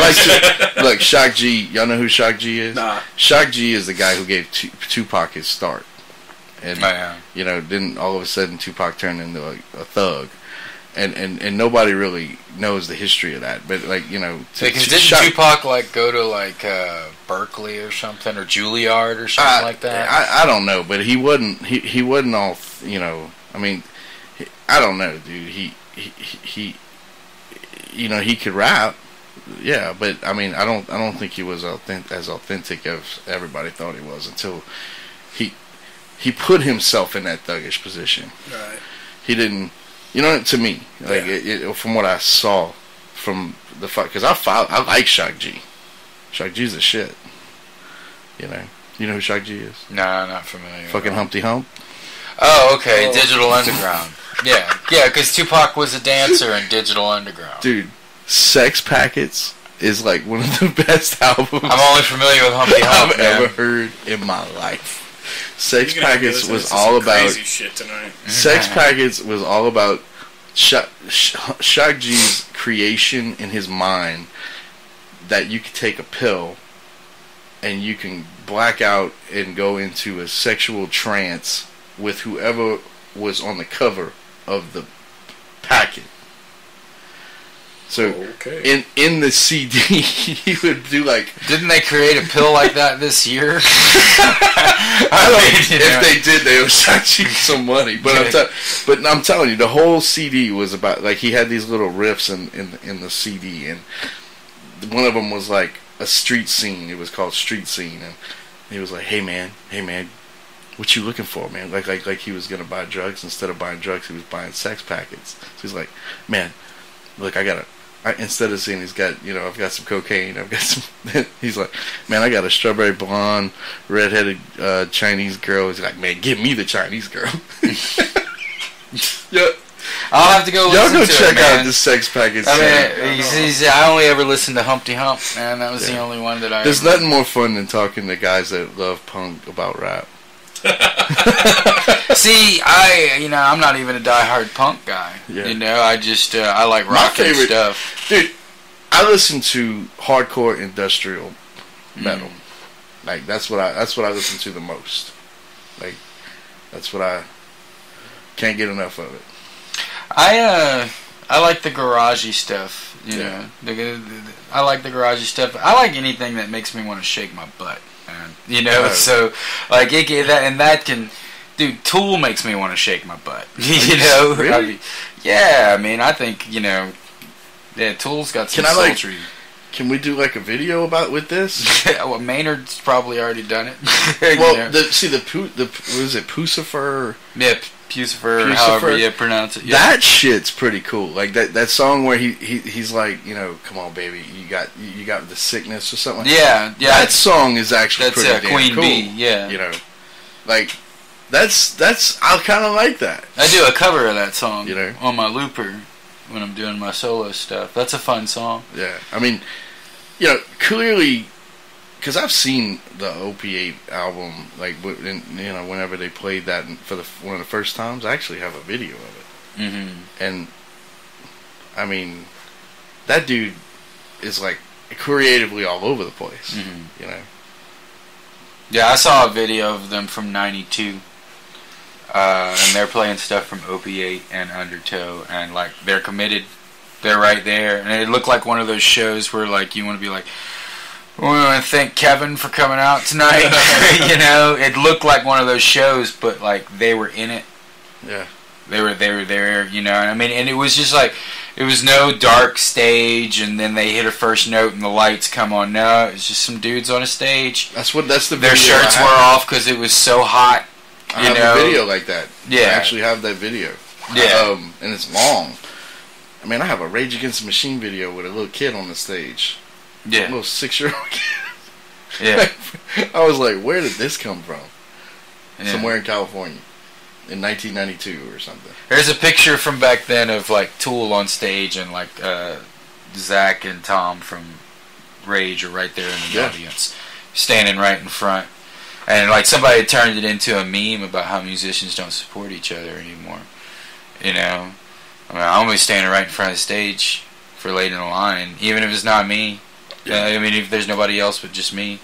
Speaker 2: like to look. Shock G. Y'all know who Shock G is?
Speaker 3: Nah.
Speaker 2: Shock G is the guy who gave Tupac his start, and then all of a sudden Tupac turned into a thug, and nobody really knows the history of that. But didn't
Speaker 4: Tupac go to Berkeley or something, or Juilliard or something like that?
Speaker 2: I don't know, but he wasn't. He wasn't all. I mean. I don't know, dude. He could rap, yeah, but I mean, I don't think he was as authentic as everybody thought he was until he put himself in that thuggish position.
Speaker 3: Right.
Speaker 2: He didn't, to me, from what I saw from the because I like Shock G. Shock G's the shit. You know who Shock G is?
Speaker 4: No, not familiar.
Speaker 2: Fucking Humpty Hump.
Speaker 4: Oh, okay, Digital Underground. Yeah, because Tupac was a dancer in Digital Underground.
Speaker 2: Dude, Sex Packets is like one of the best albums
Speaker 4: I'm only familiar with Humpty Hump,
Speaker 2: I've ever heard in my life. Sex Packets was all about
Speaker 3: crazy shit tonight.
Speaker 2: Sex Packets was all about Shock G's creation in his mind that you could take a pill and you can black out and go into a sexual trance with whoever was on the cover of the packet. So in the CD, he would do like.
Speaker 4: Didn't they create a pill like that this year?
Speaker 2: I don't know if they did. They would charge you some money, but I'm telling you, the whole CD was about like he had these little riffs in the CD, and one of them was like a street scene. It was called Street Scene, and he was like, "Hey man, what you looking for, man?" Like he was gonna buy drugs. Instead of buying drugs, he was buying sex packets. So he's like, "Man, look, instead of saying he's got, I've got some cocaine, I've got some," he's like, "Man, I got a strawberry blonde, redheaded Chinese girl." He's like, "Man, give me the Chinese girl." Yeah.
Speaker 4: I'll have to go listen to it,
Speaker 2: y'all go check
Speaker 4: man.
Speaker 2: out the Sex Packets.
Speaker 4: I only ever listened to Humpty Hump, man. That was the only one that I
Speaker 2: There's nothing more fun than talking to guys that love punk about rap.
Speaker 4: See, I'm not even a diehard punk guy.
Speaker 2: Yeah.
Speaker 4: I just I like rock and stuff.
Speaker 2: Dude, I listen to hardcore industrial metal. Like that's what I listen to the most. Like that's what I can't get enough of it. I
Speaker 4: like the garagey stuff. You know, I like the garagey stuff. I like anything that makes me want to shake my butt. So like that can, dude. Tool makes me want to shake my butt.
Speaker 2: Really?
Speaker 4: I think Tool's got some sultry.
Speaker 2: Can we do like a video with this?
Speaker 4: Well, Maynard's probably already done it.
Speaker 2: Well, what is it, Pucifer?
Speaker 4: Yeah, Pucifer, however you pronounce it. Yeah.
Speaker 2: That shit's pretty cool. Like that song where he's like, come on, baby, you got the sickness or something.
Speaker 4: Yeah.
Speaker 2: That song is actually pretty damn
Speaker 4: Queen
Speaker 2: cool.
Speaker 4: Bee. Yeah.
Speaker 2: Like that's I kind of like that.
Speaker 4: I do a cover of that song. On my looper when I'm doing my solo stuff. That's a fun song.
Speaker 2: Yeah, I mean, clearly. Because I've seen the Opiate album, like whenever they played that for one of the first times, I actually have a video of it.
Speaker 4: Mm-hmm.
Speaker 2: And I mean, that dude is like creatively all over the place.
Speaker 4: Mm-hmm. Yeah, I saw a video of them from '92, and they're playing stuff from Opiate and Undertow, and like they're committed. They're right there, and it looked like one of those shows where like you want to be like, "We want to thank Kevin for coming out tonight." It looked like one of those shows, but like they were in it.
Speaker 2: Yeah,
Speaker 4: they were there. And it was just like it was no dark stage, and then they hit a first note and the lights come on. No, it's just some dudes on a stage.
Speaker 2: That's the.
Speaker 4: Their shirts were off because it was so hot.
Speaker 2: I have a video like that.
Speaker 4: Yeah,
Speaker 2: I actually have that video.
Speaker 4: Yeah,
Speaker 2: and it's long. I mean, I have a Rage Against the Machine video with a little kid on the stage.
Speaker 4: Yeah.
Speaker 2: A little 6-year-old kid.
Speaker 4: Yeah.
Speaker 2: I was like, where did this come from?
Speaker 4: Yeah.
Speaker 2: Somewhere in California. In 1992 or something.
Speaker 4: There's a picture from back then of like Tool on stage and like Zach and Tom from Rage are right there in the audience. Standing right in front. And like somebody turned it into a meme about how musicians don't support each other anymore. I'm always standing right in front of the stage for Layden a line, even if it's not me. Yeah. If there's nobody else but just me,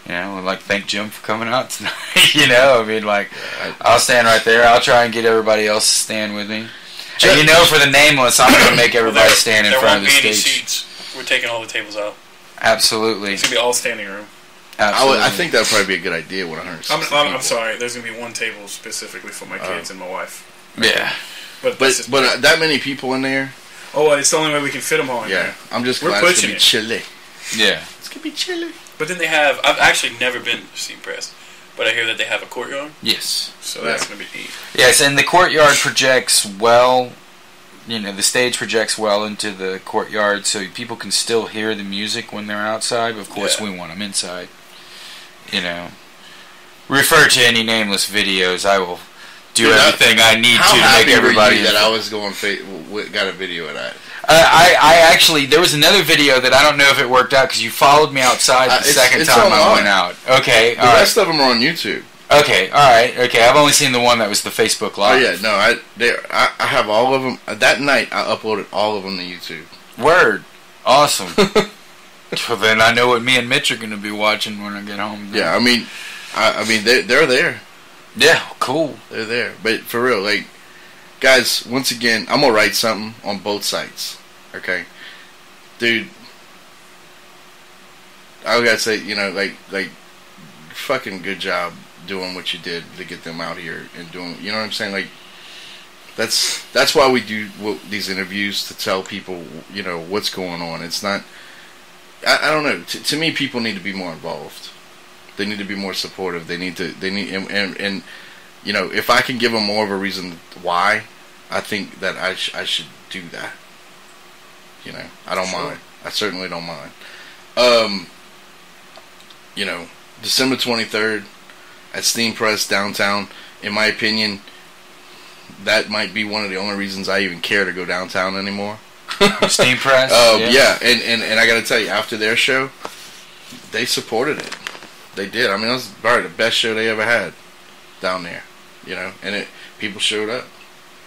Speaker 4: like thank Jim for coming out tonight. I'll stand right there. I'll try and get everybody else to stand with me. And for the Nameless, I'm going to make everybody stand in front of the stage.
Speaker 3: There won't be any seats. We're taking all the tables out.
Speaker 4: Absolutely.
Speaker 3: It's going to be all standing room.
Speaker 4: Absolutely.
Speaker 2: I think that would probably be a good idea with 160
Speaker 3: I'm sorry. There's going to be one table specifically for my kids and my wife.
Speaker 4: Yeah.
Speaker 2: But that many people in there?
Speaker 3: Oh, it's the only way we can fit them all in there.
Speaker 2: I'm just glad it's going to be chilly.
Speaker 4: Yeah.
Speaker 2: It's going to be chilly.
Speaker 3: But then I've actually never been to Steampress, but I hear that they have a courtyard.
Speaker 4: Yes.
Speaker 3: So that's going to be neat.
Speaker 4: Yes, and the courtyard projects well, the stage projects well into the courtyard, so people can still hear the music when they're outside. But of course, we want them inside. Refer to any Nameless videos. I will do everything I need to make everybody.
Speaker 2: That I was going got a video of that.
Speaker 4: I actually, there was another video that I don't know if it worked out because you followed me outside the second time I went out. Okay,
Speaker 2: the rest of them are on YouTube.
Speaker 4: Okay, all right, okay. I've only seen the one that was the Facebook Live.
Speaker 2: Oh yeah, no, I have all of them. That night, I uploaded all of them to YouTube.
Speaker 4: Word, awesome. Well, then I know what me and Mitch are going to be watching when I get home. Then.
Speaker 2: Yeah, I mean, they're there.
Speaker 4: Yeah, cool.
Speaker 2: They're there, but for real, like, guys, once again, I'm gonna write something on both sites. Okay, dude, I gotta say, like, fucking good job doing what you did to get them out here and doing, you know what I'm saying? Like, that's why we do these interviews, to tell people, what's going on. It's not, I don't know. To me, people need to be more involved. They need to be more supportive. They need, and if I can give them more of a reason why, I think that I should do that. I don't mind. I certainly don't mind. December 23rd at Steampress downtown. In my opinion, that might be one of the only reasons I even care to go downtown anymore.
Speaker 4: Steampress?
Speaker 2: Yeah, and I got to tell you, after their show, they supported it. They did. I mean, it was probably the best show they ever had down there. And people showed up,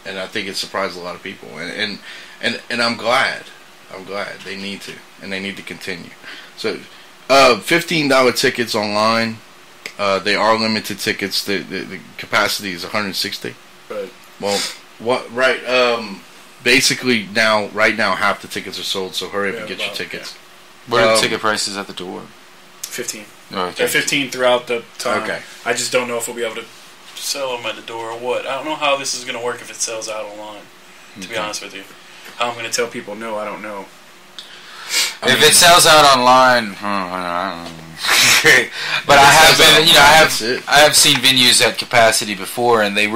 Speaker 2: and I think it surprised a lot of people. And I'm glad. I'm glad they need to, and they need to continue. So, $15 tickets online. They are limited tickets. The capacity is 160.
Speaker 3: Right.
Speaker 2: Well, what? Right. Basically, right now, half the tickets are sold. So hurry up and get your tickets.
Speaker 4: Yeah. What are the ticket prices at the door?
Speaker 3: 15.
Speaker 4: Oh, okay.
Speaker 3: They're 15 throughout the time.
Speaker 2: Okay.
Speaker 3: I just don't know if we'll be able to sell them at the door or what. I don't know how this is going to work if it sells out online. To be honest with you, how I'm going to tell people no, I don't know.
Speaker 4: If it sells out online, I don't know. But I have seen venues at capacity before, and they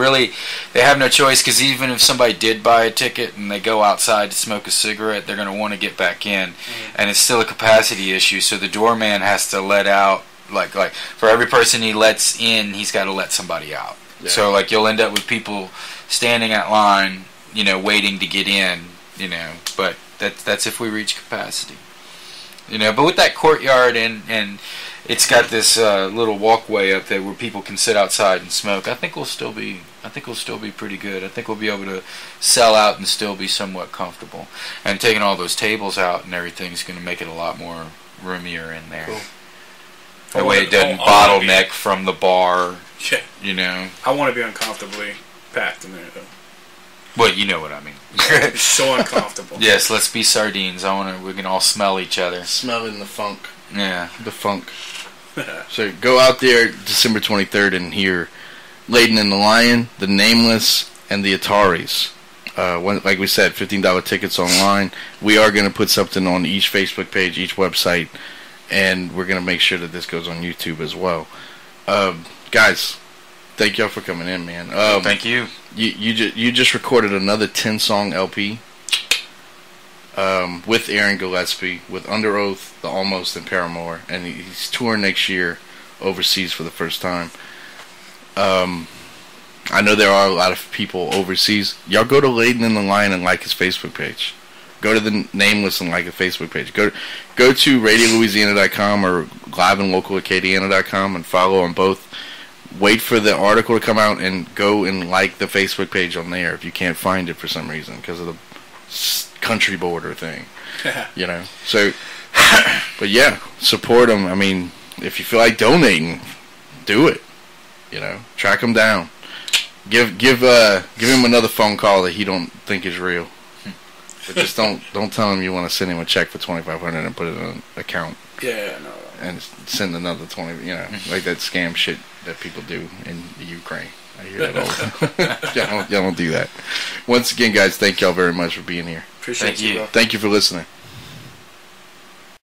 Speaker 4: have no choice, because even if somebody did buy a ticket and they go outside to smoke a cigarette, they're going to want to get back in, and it's still a capacity issue. So the doorman has to let out, like for every person he lets in, he's got to let somebody out. Yeah. So you'll end up with people standing at line, waiting to get in, but that's if we reach capacity. But with that courtyard and it's got this little walkway up there where people can sit outside and smoke, I think we'll still be pretty good. I think we'll be able to sell out and still be somewhat comfortable. And taking all those tables out and everything is going to make it a lot more roomier in there.
Speaker 3: Cool.
Speaker 4: That way it doesn't bottleneck from the bar.
Speaker 3: Yeah. I want to be uncomfortably packed in there, though.
Speaker 4: Well, you know what I mean.
Speaker 3: It's so uncomfortable.
Speaker 4: Yes, let's be sardines. We can all smell each other.
Speaker 2: Smelling the funk.
Speaker 4: Yeah.
Speaker 2: The funk. So go out there December 23rd and hear Layden and the Lion, the Nameless, and the Ataris. Like we said, $15 tickets online. We are going to put something on each Facebook page, each website, and we're going to make sure that this goes on YouTube as well. Guys, thank y'all for coming in, man.
Speaker 4: Thank you.
Speaker 2: You just recorded another 10-song LP with Aaron Gillespie, with Under Oath, The Almost, and Paramore, and he's touring next year overseas for the first time. I know there are a lot of people overseas. Y'all go to Layden and the Lion and like his Facebook page. Go to the Nameless and like his Facebook page. Go to RadioLouisiana.com or liveandlocalacadiana.com and follow on both. Wait for the article to come out and go and like the Facebook page on there if you can't find it for some reason because of the country border thing. So, but yeah, support them. I mean, if you feel like donating, do it. Track them down. Give him another phone call that he don't think is real. But just don't tell him you want to send him a check for $2,500 and put it in an account.
Speaker 3: Yeah, no.
Speaker 2: And send another 20. Like that scam shit that people do in the Ukraine. I hear that all. Y'all don't do that. Once again, guys, thank y'all very much for being here.
Speaker 3: Appreciate you.
Speaker 2: Thank you for listening.